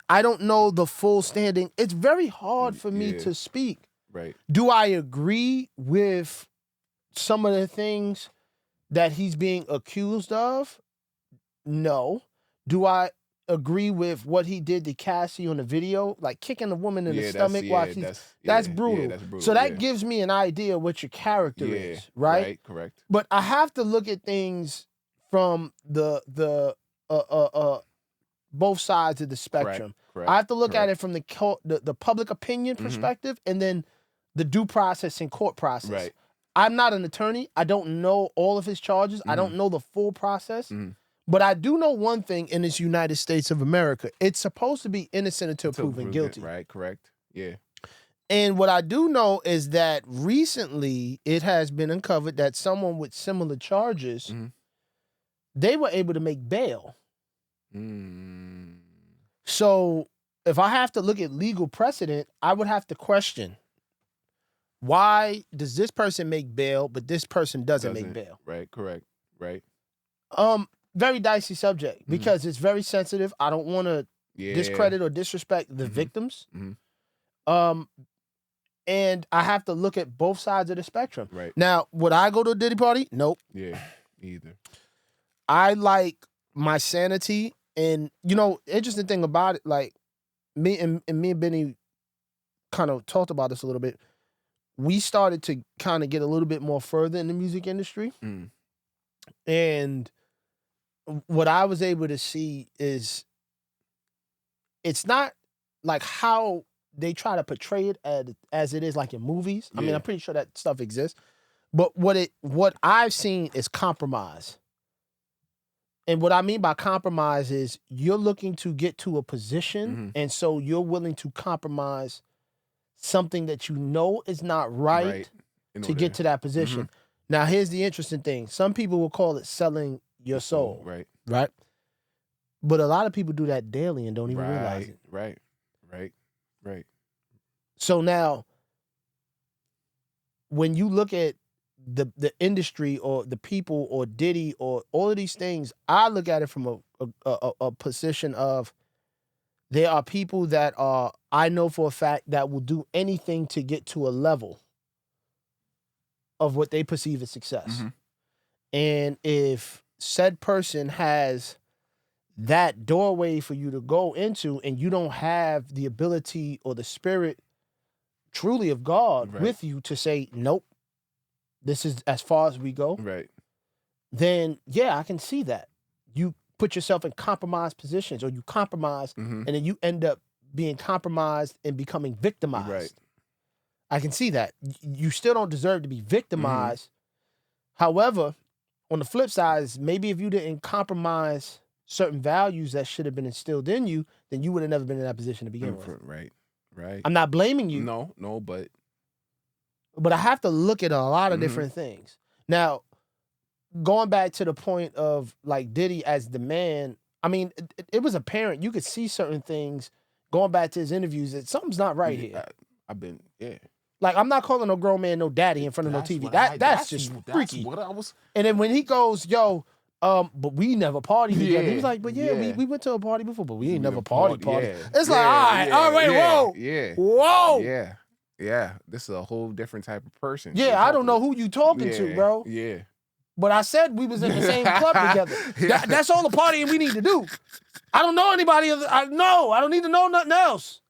A: I don't know the full standing, it's very hard for me to speak.
B: Right.
A: Do I agree with some of the things that he's being accused of? No. Do I agree with what he did to Cassie on the video, like kicking a woman in the stomach while she's that's brutal. That's brutal. So that gives me an idea what your character is, right?
B: Right, correct.
A: But I have to look at things from the both sides of the spectrum.
B: Correct.
A: I have to look at it from the public opinion perspective, and then the due process and court process.
B: Right.
A: I'm not an attorney. I don't know all of his charges. I don't know the full process. But I do know one thing in this United States of America. It's supposed to be innocent until proven guilty.
B: Right, correct. Yeah.
A: And what I do know is that recently it has been uncovered that someone with similar charges, they were able to make bail. So if I have to look at legal precedent, I would have to question, why does this person make bail, but this person doesn't make bail?
B: Right, correct. Right.
A: Very dicey subject because it's very sensitive. I don't want to discredit or disrespect the victims. And I have to look at both sides of the spectrum.
B: Right.
A: Now, would I go to a Diddy party? Nope.
B: Yeah, either.
A: I like my sanity. And, interesting thing about it, like, me and Benny kind of talked about this a little bit. We started to kind of get a little bit more further in the music industry. And what I was able to see is it's not like how they try to portray it as it is like in movies. I mean, I'm pretty sure that stuff exists. But what I've seen is compromise. And what I mean by compromise is you're looking to get to a position, and so you're willing to compromise something that you know is not right to get to that position. Now, here's the interesting thing. Some people will call it selling your soul. Right? But a lot of people do that daily and don't even realize it.
B: Right.
A: So now, when you look at the industry or the people or Diddy or all of these things, I look at it from a position of there are people that are, I know for a fact, that will do anything to get to a level of what they perceive as success. And if said person has that doorway for you to go into and you don't have the ability or the spirit truly of God with you to say, nope, this is as far as we go, then yeah, I can see that. You put yourself in compromised positions, or you compromise and then you end up being compromised and becoming victimized. I can see that. You still don't deserve to be victimized. However, on the flip side is maybe if you didn't compromise certain values that should have been instilled in you, then you would have never been in that position to begin with.
B: Right.
A: I'm not blaming you.
B: No,
A: But I have to look at a lot of different things. Now, going back to the point of like Diddy as the man, I mean, it was apparent. You could see certain things going back to his interviews that something's not right here. Like, I'm not calling no grown man no daddy in front of no TV. That's just freaky.
B: What I was...
A: And then when he goes, yo, but we never partied together. He was like, but we went to a party before, but we ain't never partied. It's like, all right, whoa.
B: Yeah. This is a whole different type of person.
A: Yeah, I don't know who you talking to, bro.
B: Yeah.
A: But I said we was in the same club together. That's all the partying we need to do. I don't know anybody. I don't need to know nothing else.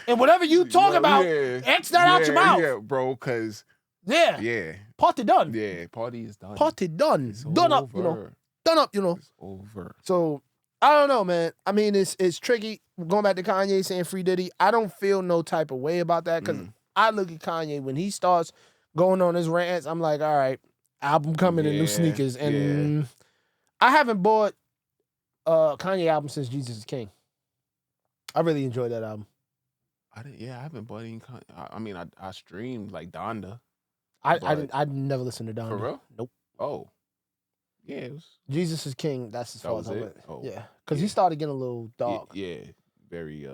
A: And whatever you talk about, X that out your mouth.
B: Yeah, bro, because...
A: Yeah. Party done.
B: Yeah, party is done.
A: Party done.
B: It's
A: done
B: over.
A: Up, Done up,
B: It's over.
A: So, I don't know, man. I mean, it's tricky. Going back to Kanye saying free Diddy, I don't feel no type of way about that because I look at Kanye when he starts going on his rants, I'm like, all right, album coming in new sneakers. And I haven't bought Kanye album since Jesus is King. I really enjoyed that album.
B: I haven't bought any. I mean, I streamed like Donda.
A: I never listened to Donda.
B: For real?
A: Nope.
B: Oh. Yeah, it was...
A: Jesus is King. That's as far as I went.
B: Oh.
A: Yeah, because he started getting a little dark.
B: Yeah, very.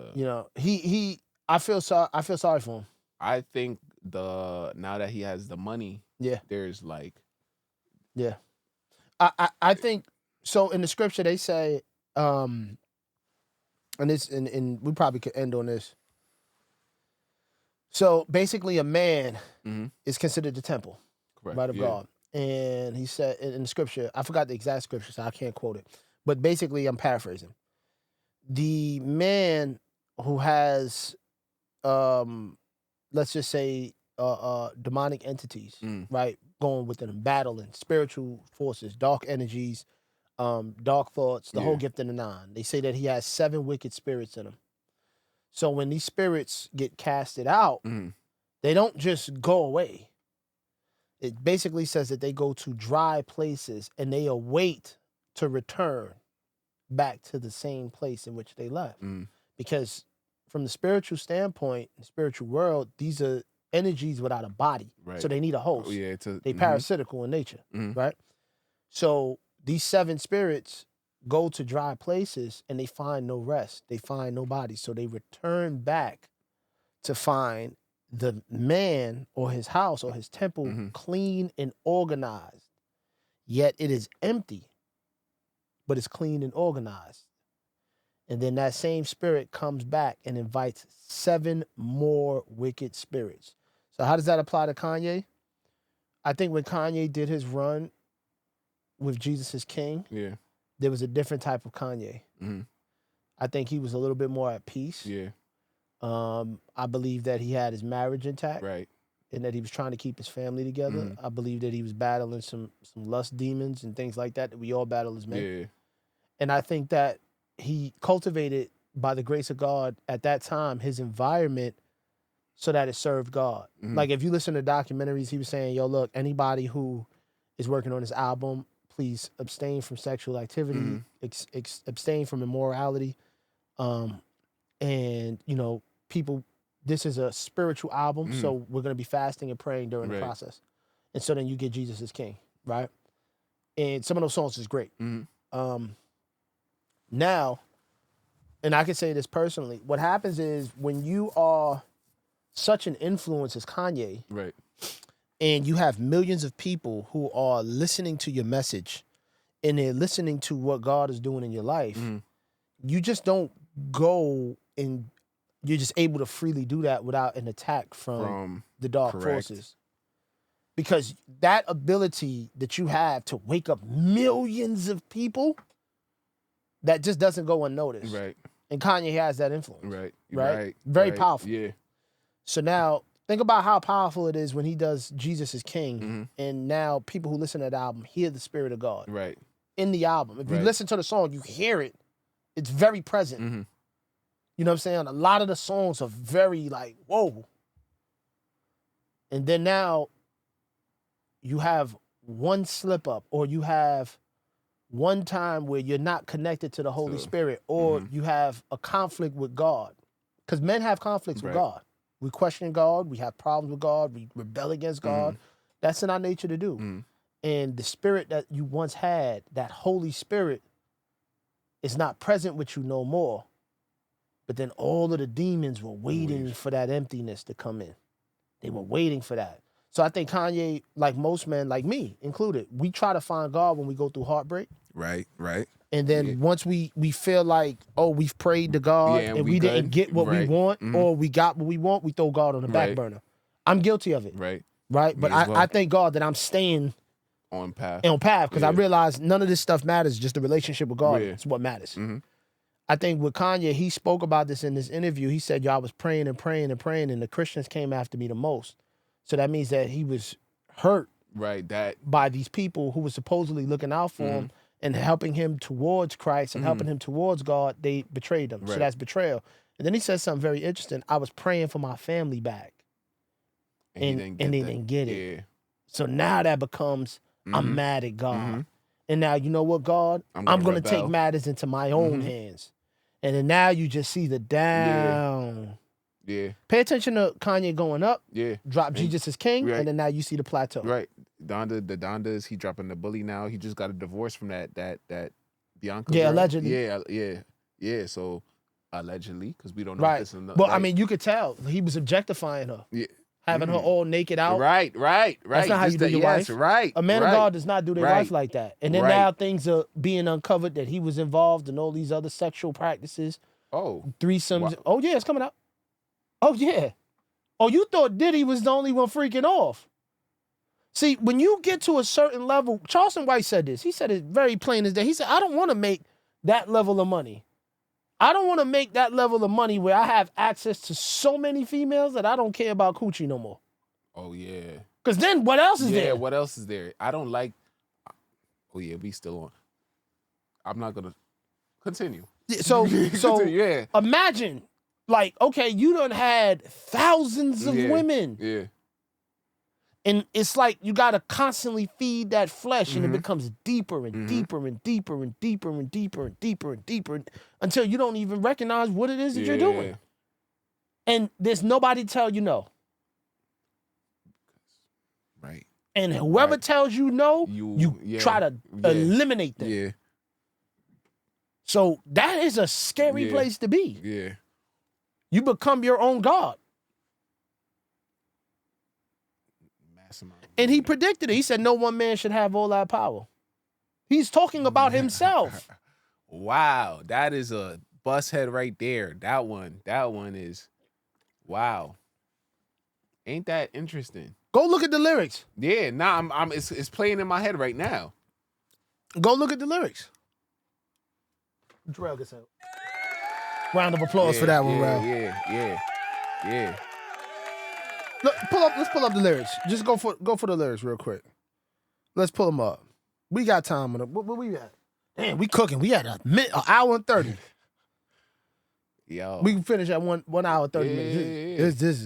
A: He. I feel sorry for him.
B: I think now that he has the money, there's like.
A: Yeah, I think so. In the scripture, they say, and we probably could end on this. So basically, a man is considered the temple, right, of God. And he said in the scripture, I forgot the exact scripture, so I can't quote it. But basically, I'm paraphrasing. The man who has, let's just say, demonic entities, right, going within him, battling spiritual forces, dark energies, dark thoughts, the whole gift in the nine. They say that he has 7 wicked spirits in him. So when these spirits get casted out, they don't just go away. It basically says that they go to dry places and they await to return back to the same place in which they left. Because from the spiritual standpoint, the spiritual world, these are energies without a body.
B: Right.
A: So they need a host.
B: Oh, yeah,
A: they parasitical in nature, right? So these 7 spirits go to dry places and they find no rest. They find nobody. So they return back to find the man or his house or his temple clean and organized. Yet it is empty, but it's clean and organized. And then that same spirit comes back and invites 7 more wicked spirits. So how does that apply to Kanye? I think when Kanye did his run with Jesus is King, there was a different type of Kanye. I think he was a little bit more at peace. I believe that he had his marriage intact.
B: Right.
A: And that he was trying to keep his family together. I believe that he was battling some lust demons and things like that we all battle as men.
B: Yeah.
A: And I think that he cultivated, by the grace of God, at that time, his environment so that it served God. Like, if you listen to documentaries, he was saying, yo, look, anybody who is working on this album, please abstain from sexual activity, abstain from immorality. And, you know, people, this is a spiritual album, so we're going to be fasting and praying during the process. And so then you get Jesus is King, right? And some of those songs is great. Now, and I can say this personally, what happens is when you are such an influence as Kanye,
B: Right.
A: and you have millions of people who are listening to your message and they're listening to what God is doing in your life, you just don't go and you're just able to freely do that without an attack from the dark forces. Because that ability that you have to wake up millions of people, that just doesn't go unnoticed.
B: Right.
A: And Kanye has that influence.
B: Right.
A: Very powerful.
B: Yeah.
A: So now, think about how powerful it is when he does Jesus is King, and now people who listen to that album hear the Spirit of God.
B: Right.
A: In the album. If you listen to the song, you hear it. It's very present. You know what I'm saying? A lot of the songs are very like, whoa. And then now you have one slip up, or you have one time where you're not connected to the Holy Spirit, or you have a conflict with God. Because men have conflicts with God. We question God. We have problems with God. We rebel against God. That's in our nature to do. And the spirit that you once had, that Holy Spirit, is not present with you no more. But then all of the demons were waiting for that emptiness to come in. They were waiting for that. So I think Kanye, like most men, like me included, we try to find God when we go through heartbreak.
B: Right.
A: And then once we feel like, oh, we've prayed to God and we didn't get what we want, or we got what we want, we throw God on the back burner. I'm guilty of it. Right. But I thank God that I'm staying
B: on path.
A: Because I realize none of this stuff matters. Just the relationship with God is what matters. I think with Kanye, he spoke about this in this interview. He said, yo, I was praying and praying and praying, and the Christians came after me the most. So that means that he was hurt by these people who were supposedly looking out for him and helping him towards Christ and helping him towards God. They betrayed him. So that's betrayal. And then he said something very interesting. I was praying for my family back. And they didn't get it. Yeah. So now that becomes, I'm mad at God. And now, you know what, God? I'm going to take matters into my own hands. And then now you just see the down.
B: Yeah.
A: Pay attention to Kanye going up. Yeah. Drop Jesus is King. And then now you see the plateau.
B: Right. The Dondas, he dropping the bully now. He just got a divorce from that Bianca.
A: Yeah,
B: girl.
A: allegedly.
B: Yeah. So allegedly, because we don't know if this is
A: Well, I mean, you could tell he was objectifying her. Yeah. Having her all naked out.
B: Right.
A: That's not how you do your wife.
B: Right.
A: A man of God does not do their wife like that. And then now things are being uncovered that he was involved in all these other sexual practices.
B: Oh.
A: Threesomes.
B: Wow.
A: Oh, yeah, it's coming out. Oh, yeah. Oh, you thought Diddy was the only one freaking off. See, when you get to a certain level, Charleston White said this. He said it very plain as day. He said, I don't want to make that level of money. I don't want to make that level of money where I have access to so many females that I don't care about coochie no more.
B: Oh, yeah.
A: Because then what else is there?
B: Yeah, what else is there? I don't like... Oh, yeah, we still on. I'm not going to... Continue.
A: So
B: yeah.
A: Imagine, like, okay, you done had thousands of women.
B: Yeah.
A: And it's like you gotta constantly feed that flesh, and it
B: Mhm.
A: becomes deeper and
B: Mhm.
A: deeper and deeper and deeper and deeper and deeper and deeper until you don't even recognize what it is that you're doing. And there's nobody tell you no.
B: Right.
A: And whoever
B: Right.
A: tells you no, you try to eliminate them.
B: Yeah.
A: So that is a scary
B: Yeah.
A: place to be.
B: Yeah.
A: You become your own God. And he predicted it. He said no one man should have all that power. He's talking about himself.
B: Wow, that is a bust head right there. That one is wow. Ain't that interesting?
A: Go look at the lyrics.
B: Yeah, I'm it's playing in my head right now.
A: Go look at the lyrics. Rell gets out. Round of applause for that one, Rell.
B: Yeah.
A: Look, let's pull up the lyrics. Just go for the lyrics real quick. Let's pull them up. We got time on it. What we at? Damn, we cooking. We at an hour and 30.
B: Yo.
A: We can finish at 1 hour 30 minutes. This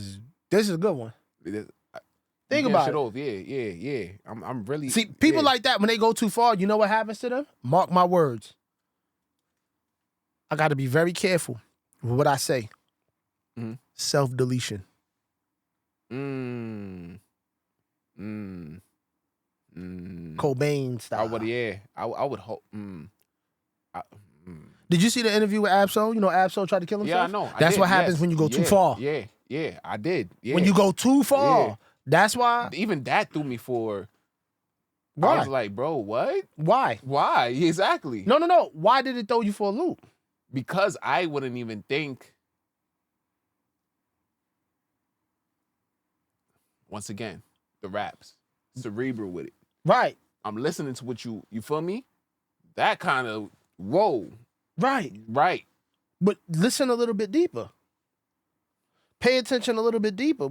A: is a good one. Think about it.
B: Off. Yeah. I'm really
A: see people like that when they go too far. You know what happens to them? Mark my words. I got to be very careful with what I say.
B: Mm-hmm.
A: Self-deletion. Cobain style.
B: I would hope.
A: Did you see the interview with Absol? You know Absol tried to kill himself?
B: Yeah, I know.
A: That's what happens when you go too far.
B: Yeah, I did. Yeah.
A: When you go too far. That's why.
B: Even that threw me for.
A: Why?
B: I was like, bro, what?
A: Why?
B: Exactly.
A: No. Why did it throw you for a loop?
B: Because I wouldn't even think. Once again, the raps, cerebral with it.
A: Right.
B: I'm listening to what you feel me? That kind of, whoa.
A: Right. But listen a little bit deeper. Pay attention a little bit deeper.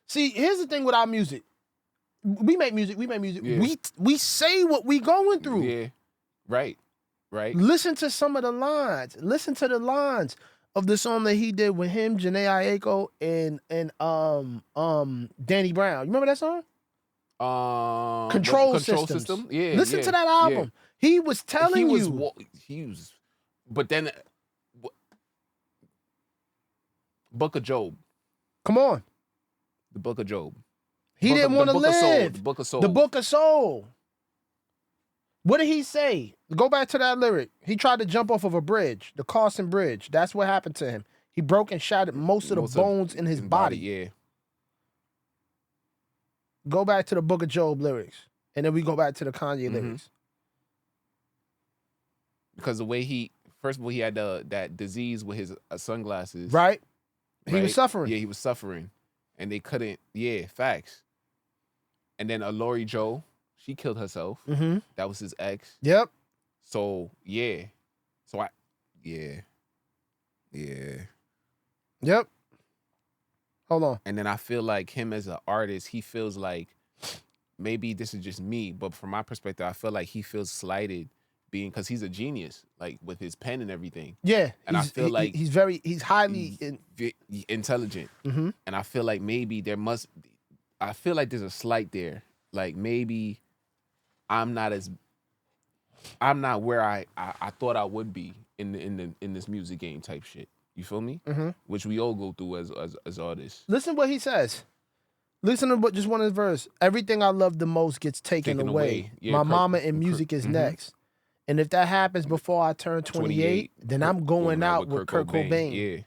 A: See, here's the thing with our music. We make music.
B: Yeah.
A: We say what we going through.
B: Yeah. Right.
A: Listen to some of the lines. Listen to the lines of the song that he did with him, Jhené Aiko, and Danny Brown. You remember that song? Control Systems.
B: Yeah.
A: Listen to that album. Yeah. He was telling you.
B: He was, but then, Book of Job.
A: Come on.
B: The Book of Job.
A: He didn't want to live.
B: The Book of Soul.
A: The Book of Soul. What did he say? Go back to that lyric. He tried to jump off of a bridge, the Carson Bridge. That's what happened to him. He broke and shattered most of the bones in his body.
B: Yeah.
A: Go back to the Book of Job lyrics. And then we go back to the Kanye lyrics.
B: Because the way first of all, he had that disease with his sunglasses.
A: Right? He was suffering.
B: Yeah, he was suffering. And they couldn't, facts. And then Lori Jo, she killed herself.
A: Mm-hmm.
B: That was his ex.
A: Yep.
B: So, yeah.
A: Yep. Hold on.
B: And then I feel like him as an artist, he feels like, maybe this is just me, but from my perspective, I feel like he feels slighted because he's a genius, like with his pen and everything.
A: Yeah.
B: And I feel like
A: he's highly
B: intelligent.
A: Mm-hmm.
B: And I feel like maybe there's a slight there. Like maybe I'm not where I thought I would be in this music game type shit. You feel me?
A: Mm-hmm.
B: Which we all go through as artists.
A: Listen what he says. Listen to just one of his verse. Everything I love the most gets taken away.
B: Yeah,
A: My mama and music is next. And if that happens before I turn 28, then I'm going out with Kurt Cobain.
B: Yeah.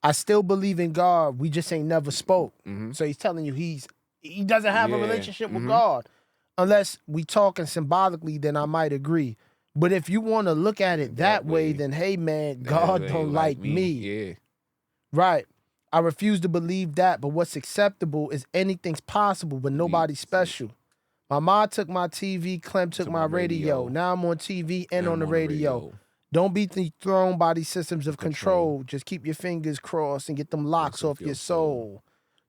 A: I still believe in God. We just ain't never spoke.
B: Mm-hmm.
A: So he's telling you he doesn't have a relationship with God. Unless we talking symbolically, then I might agree. But if you want to look at it that way, then hey man, God don't like me.
B: Yeah.
A: Right. I refuse to believe that, but what's acceptable is anything's possible, but nobody's special. My mom took my TV, Clem took my radio. Now I'm on TV and on the radio. Don't be dethroned by these systems of control. Just keep your fingers crossed and get them locks off your soul.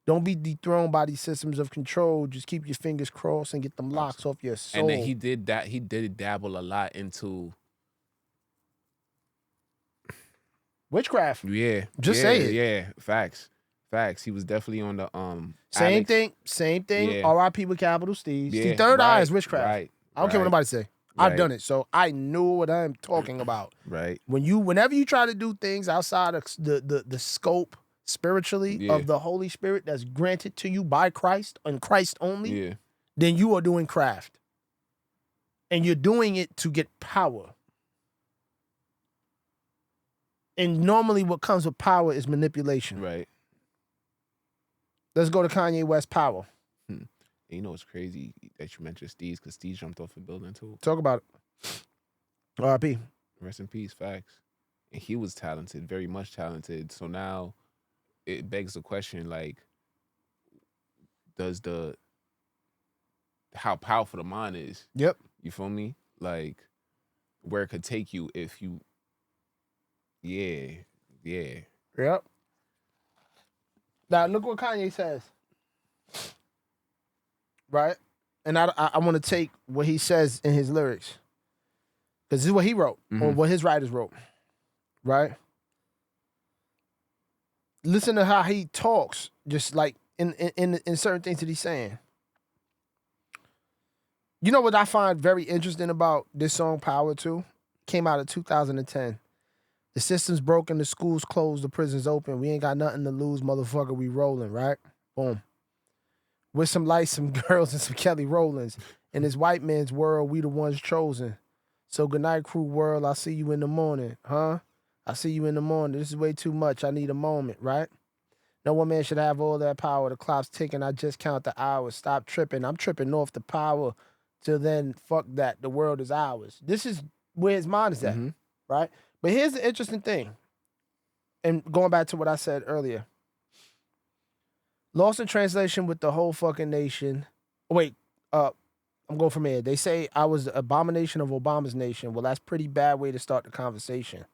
A: Don't be dethroned by these systems of control. Just keep your fingers crossed and get them locks off your soul.
B: And then he did that. He did dabble a lot into
A: witchcraft.
B: Yeah.
A: Just say it.
B: Yeah. Facts. Facts. He was definitely on the
A: Same
B: Alex.
A: thing.
B: Yeah.
A: R.I.P. with capital Steve.
B: Yeah,
A: See, third eye
B: right,
A: is witchcraft.
B: right,
A: I don't care what
B: right,
A: nobody say. I've
B: right.
A: done it, so I know what I'm talking about.
B: Right.
A: Whenever you try to do things outside of the scope spiritually
B: Yeah.
A: of the Holy Spirit that's granted to you by Christ and Christ only,
B: Yeah.
A: then you are doing craft. And you're doing it to get power. And normally what comes with power is manipulation.
B: Right.
A: Let's go to Kanye West power.
B: And you know it's crazy that you mentioned Steve, because Steve jumped off a building too.
A: Talk about it. R.I.P.
B: Rest in peace, facts. And he was talented, very much talented. So now it begs the question, like, does how powerful the mind is?
A: Yep.
B: You feel me? Like, where it could take you if you, yeah.
A: Yep. Now look what Kanye says. Right? And I want to take what he says in his lyrics. Because this is what he wrote, or what his writers wrote. Right? Listen to how he talks, just like in certain things that he's saying. You know what I find very interesting about this song, Power 2? Came out in 2010. The system's broken, the schools closed, the prisons open. We ain't got nothing to lose, motherfucker, we rolling, right? Boom. With some lights, some girls, and some Kelly Rollins. In this white man's world, we the ones chosen. So good night, crew world, I'll see you in the morning, huh? I'll see you in the morning. This is way too much, I need a moment, right? No one man should have all that power. The clock's ticking, I just count the hours. Stop tripping, I'm tripping off the power. Till then, fuck that, the world is ours. This is where his mind is at, right? But here's the interesting thing, and going back to what I said earlier. Lost in translation with the whole fucking nation. Wait, I'm going from here. They say I was the abomination of Obama's nation. Well, that's a pretty bad way to start the conversation.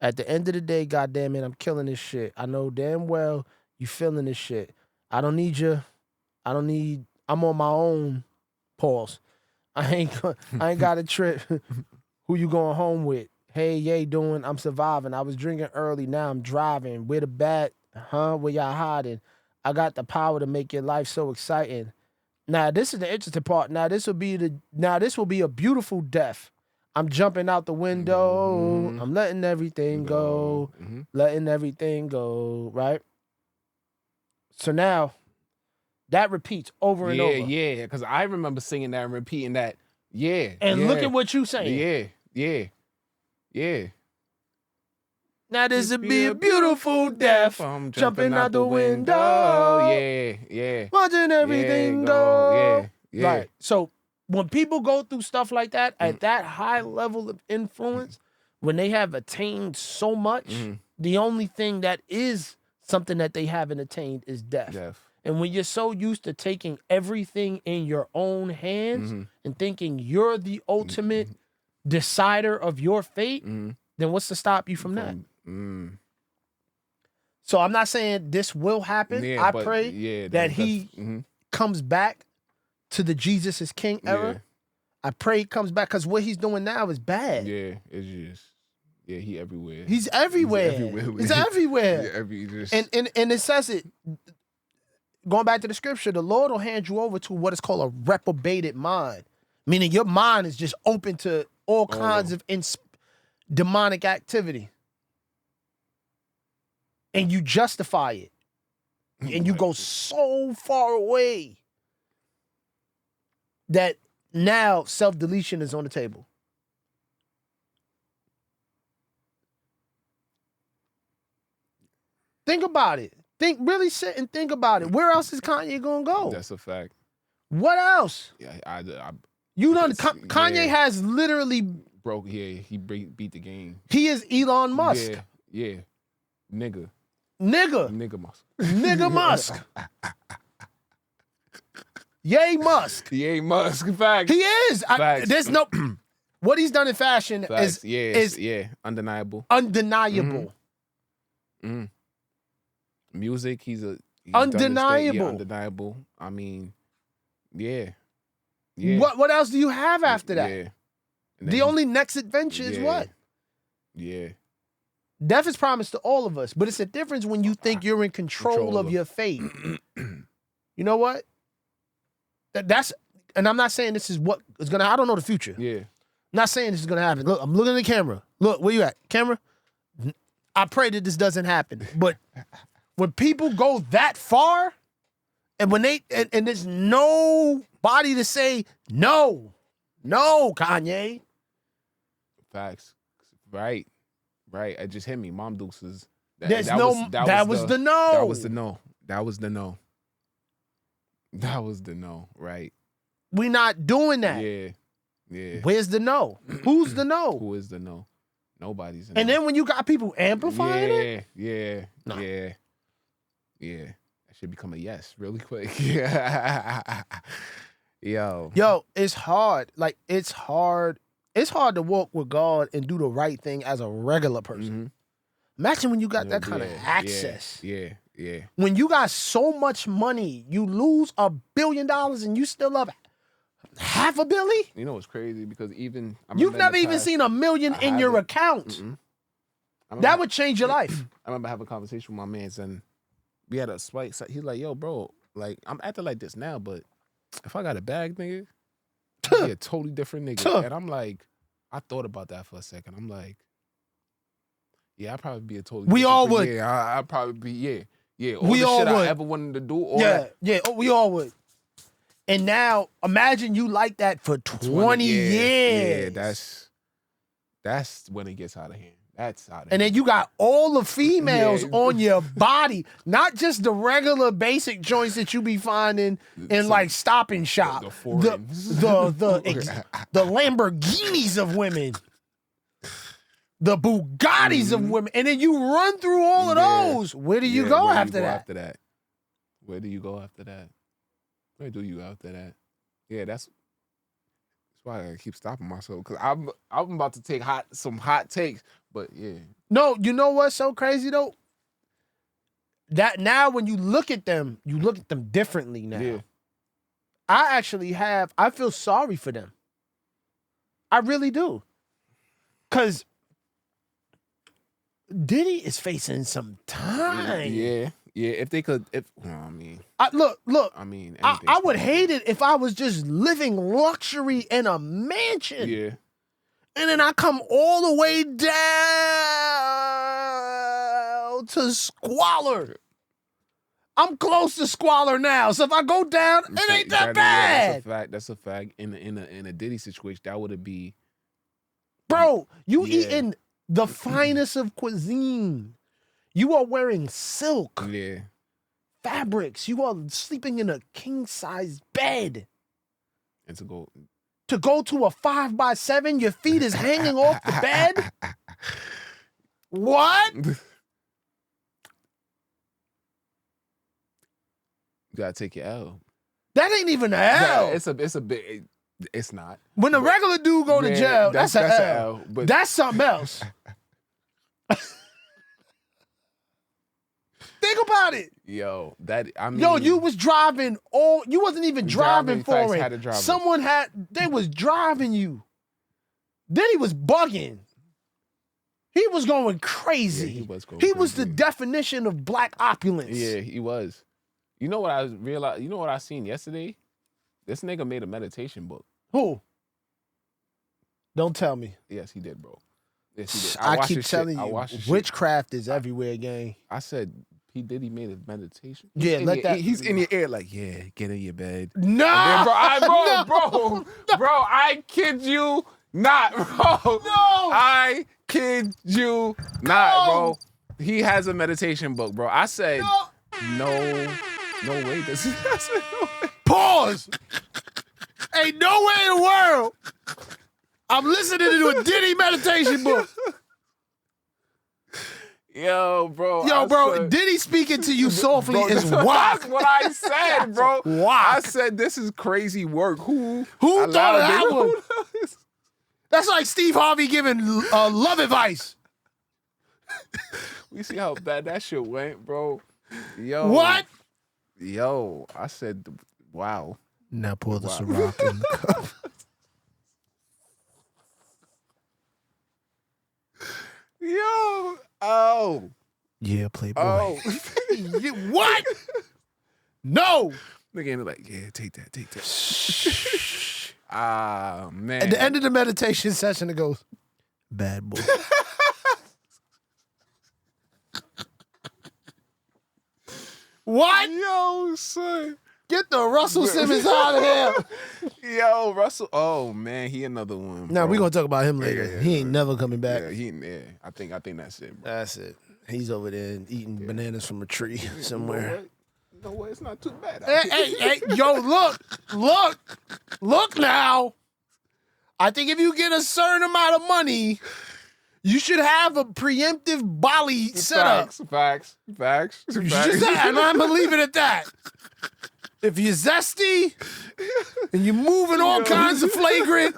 A: At the end of the day, goddamn it, I'm killing this shit. I know damn well you feeling this shit. I don't need you. I'm on my own. Pause. I ain't got a trip. Who you going home with? Hey, yay, doing? I'm surviving. I was drinking early. Now I'm driving. Where the bat? Huh? Where y'all hiding? I got the power to make your life so exciting. Now, this is the interesting part. Now, this will be a beautiful death. I'm jumping out the window. I'm letting everything go. Letting everything go, right? So now, that repeats over and over.
B: Yeah, because I remember singing that and repeating that. Yeah.
A: And look at what you saying.
B: Yeah.
A: Now this would be a beautiful death.
B: I'm
A: jumping out the window.
B: Yeah.
A: Watching everything go.
B: Yeah.
A: Right. So when people go through stuff like that, at that high level of influence, when they have attained so much, the only thing that is something that they haven't attained is death. And when you're so used to taking everything in your own hands and thinking you're the ultimate decider of your fate, then what's to stop you from that? So I'm not saying this will happen. I pray that he comes back to the Jesus is King era. I pray he comes back, because what he's doing now is bad.
B: Yeah, it's just, he everywhere.
A: He's everywhere. He's everywhere. And it says it, going back to the scripture, the Lord will hand you over to what is called a reprobated mind, meaning your mind is just open to all kinds of demonic activity. And you justify it. And you go so far away that now self-deletion is on the table. Think about it. Really sit and think about it. Where else is Kanye gonna go?
B: That's a fact.
A: What else?
B: Yeah,
A: Kanye has literally
B: broke. Yeah, he beat the game.
A: He is Elon Musk.
B: Yeah. Nigga Musk.
A: Nigga Musk. Yay Musk.
B: Yay Musk. Facts.
A: He is. There's no. What he's done in fashion is
B: undeniable.
A: Undeniable.
B: Music, he's
A: undeniable.
B: Undeniable. I mean, yeah.
A: What else do you have after that?
B: Yeah.
A: The only next adventure is what?
B: Yeah.
A: Death is promised to all of us, but it's a difference when you think you're in control of your fate. You know what? That's, and I'm not saying this is what is gonna. I don't know the future.
B: Yeah.
A: I'm not saying this is gonna happen. Look, I'm looking at the camera. Look, where you at, camera? I pray that this doesn't happen. But when people go that far, and when they and there's nobody to say no, Kanye.
B: Facts. Right. It just hit me. Mom Dukes is
A: That was the no.
B: That was the no. That was the no. That was the no, right?
A: We not doing that.
B: Yeah.
A: Where's the no? Who's the no?
B: Who is the no? Nobody's the
A: no. And then when you got people amplifying it?
B: Yeah. That should become a yes really quick. Yeah. Yo,
A: it's hard. Like, it's hard. It's hard to walk with God and do the right thing as a regular person.
B: Mm-hmm.
A: Imagine when you got that kind of access.
B: Yeah.
A: When you got so much money, you lose $1 billion and you still up $500 million?
B: You know what's crazy? Because even
A: you've never even seen $1 million in your account. That would change your life.
B: I remember having a conversation with my man, and we had a spike. He's like, "Yo, bro, like I'm acting like this now, but if I got a bag, nigga, I'd be a totally different nigga." And I'm like, I thought about that for a second. I'm like, yeah, I'd probably be a totally.
A: We all would.
B: Yeah, I'd probably be. Yeah. All the shit I ever wanted to do.
A: We all would. And now, imagine you like that for 20 years.
B: Yeah, that's when it gets out of hand. That's out of hand.
A: And then you got all the females on your body, not just the regular basic joints that you be finding in like Stop and Shop. The Lamborghinis of women. The Bugattis of women. And then you run through all of those. Where do you go after that?
B: Where do you go after that? Where do you after that? Yeah, that's why I keep stopping myself, because I'm about to take some hot takes, but yeah.
A: No, you know what's so crazy though? That now when you look at them differently now.
B: Yeah.
A: I feel sorry for them. I really do. Because Diddy is facing some time.
B: Yeah. If they could,
A: look.
B: I mean,
A: I would hate it if I was just living luxury in a mansion.
B: Yeah.
A: And then I come all the way down to squalor. I'm close to squalor now, so if I go down, it ain't that bad.
B: Yeah, that's a fact. In a Diddy situation, that would be.
A: Bro, you eating the finest of cuisine. You are wearing silk.
B: Yeah.
A: Fabrics. You are sleeping in a king-size bed.
B: And to go
A: to a 5x7, your feet is hanging off the bed? What?
B: You gotta take your L.
A: That ain't even an L.
B: It's a bit. It's not.
A: When a regular dude go to jail, that's an L.
B: But
A: that's something else. Think about it.
B: Yo,
A: you was driving you wasn't even driving for it. Someone they was driving you. Then he was bugging. He was going crazy.
B: Yeah,
A: he was the definition of black opulence.
B: Yeah, he was. You know what I realized? You know what I seen yesterday? This nigga made a meditation book.
A: Who? Don't tell me.
B: Yes, he did, bro. Yes, he did.
A: I keep telling you, witchcraft is everywhere, gang.
B: I said, P. Diddy made a meditation.
A: He's
B: in your ear like, yeah, get in your bed.
A: No!
B: Bro, I kid you not, bro.
A: No!
B: I kid you not, bro. He has a meditation book, bro. I said, no way.
A: Pause! Ain't no way in the world I'm listening to a Diddy meditation book.
B: Yo, bro.
A: Diddy speaking to you softly is whack.
B: That's what I said, bro.
A: Whack.
B: I said this is crazy work. Who
A: thought of that one? That's like Steve Harvey giving love advice.
B: We see how bad that shit went, bro. Yo.
A: What?
B: Yo, I said, wow.
A: Now pour the Ciroc in the cup.
B: Yo, Oh.
A: Yeah, Playboy.
B: Oh.
A: What? No.
B: Nigga ain't like, yeah, take that. Ah, man.
A: At the end of the meditation session, it goes, bad boy. What?
B: Yo, son.
A: Get the Russell Simmons out of here.
B: Yo, Russell. Oh, man, he another one.
A: Now,
B: bro.
A: we're going to talk about him later.
B: Yeah,
A: he ain't never coming back.
B: Yeah, I think that's it, bro.
A: That's it. He's over there eating bananas from a tree somewhere.
B: You know what? It's not too bad.
A: Hey, yo, look now. I think if you get a certain amount of money, you should have a preemptive Bali setup.
B: Facts.
A: Just that, and I'm gonna leave it at that. If you're zesty and you're moving all kinds of flagrant,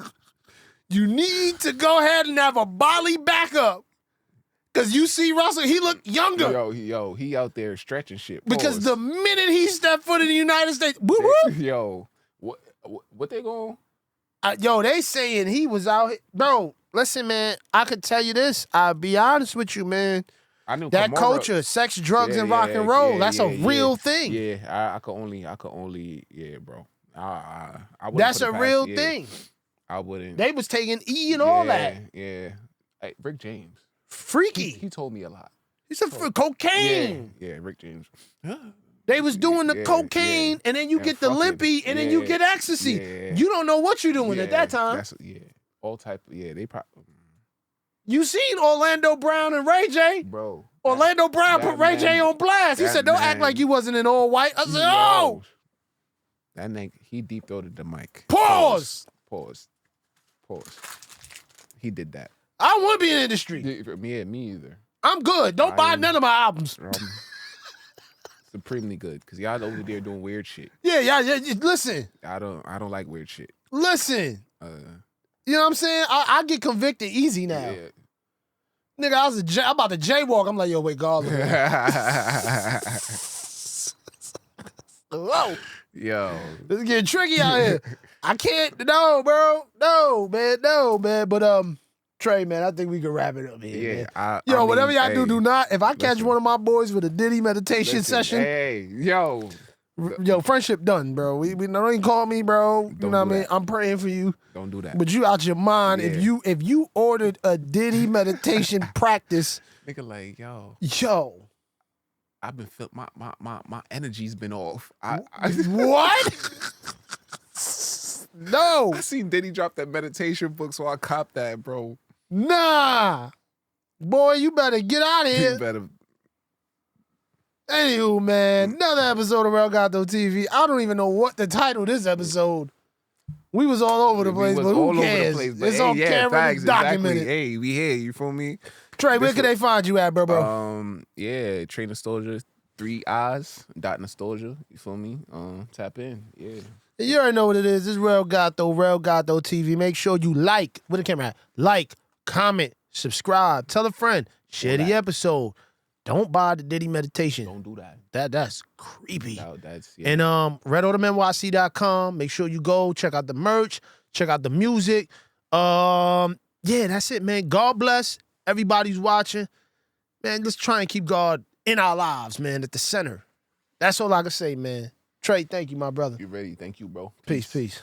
A: you need to go ahead and have a Bali backup. Because you see Russell, he look younger.
B: He out there stretching shit.
A: Because
B: Pause.
A: the minute he stepped foot in the United States, whoop, whoop.
B: Yo, what they going?
A: They saying he was out here. Bro, listen, man, I could tell you this. I'll be honest with you, man.
B: I knew
A: that
B: Kamara,
A: culture, sex, drugs, and rock and roll, that's a real thing.
B: Yeah, I could only, bro. I wouldn't
A: that's
B: put it
A: a
B: past,
A: real thing.
B: I wouldn't.
A: They was taking E and all that.
B: Yeah. Hey, Rick James.
A: Freaky.
B: He told me a lot.
A: He said cocaine.
B: Yeah, Rick James.
A: They was doing the cocaine, and then you get the limpy, and then you get ecstasy.
B: Yeah.
A: You don't know what you're doing at that time.
B: All type. Yeah, they probably.
A: You seen Orlando Brown and Ray J?
B: Bro.
A: Orlando Brown put Ray J on blast. He said, don't act like you wasn't in all white. I said, oh.
B: That nigga, he deep throated the mic.
A: Pause.
B: He did that.
A: I don't want to be in the industry.
B: Me either.
A: I'm good. Don't buy none of my albums.
B: Supremely good, because y'all over there doing weird shit.
A: Yeah. Listen.
B: I don't like weird shit.
A: Listen. You know what I'm saying? I get convicted easy now.
B: Yeah.
A: Nigga, I'm about to jaywalk. I'm like, yo, wait, God. Whoa.
B: Yo.
A: This is getting tricky out here. I can't. No, bro. No, man. But, Trey, man, I think we can wrap it up here, man. Whatever y'all do not. If I catch one of my boys with a Diddy meditation session.
B: Hey, yo.
A: Friendship done, bro. We don't even call me, bro. You know what I mean? I'm praying for you.
B: Don't do that.
A: But you out your mind if you ordered a Diddy meditation practice.
B: Nigga, like, yo. I've been my energy's been off.
A: What? No.
B: I seen Diddy drop that meditation book, so I copped that, bro.
A: Nah. Boy, you better get out of here.
B: You better.
A: Anywho, man, another episode of Rell Gato TV. I don't even know what the title of this episode. We was all over the place, but who cares? It's on camera, it's documented.
B: Exactly. Hey, we here, you feel me?
A: Trey, where can they find you at, bro?
B: Trey Nostalgia, 3 I's, .nostalgia, you feel me? Tap in, yeah.
A: You already know what it is. This is Rell Gato TV. Make sure you like, with the camera at, like, comment, subscribe, tell a friend, share the episode. Don't buy the Diddy meditation.
B: Don't do that.
A: That's creepy.
B: No, that's
A: And RedAutumnNYC.com. Make sure you go check out the merch, check out the music. That's it, man. God bless everybody's watching. Man, let's try and keep God in our lives, man, at the center. That's all I can say, man. Trey, thank you, my brother.
B: You ready? Thank you, bro.
A: Peace.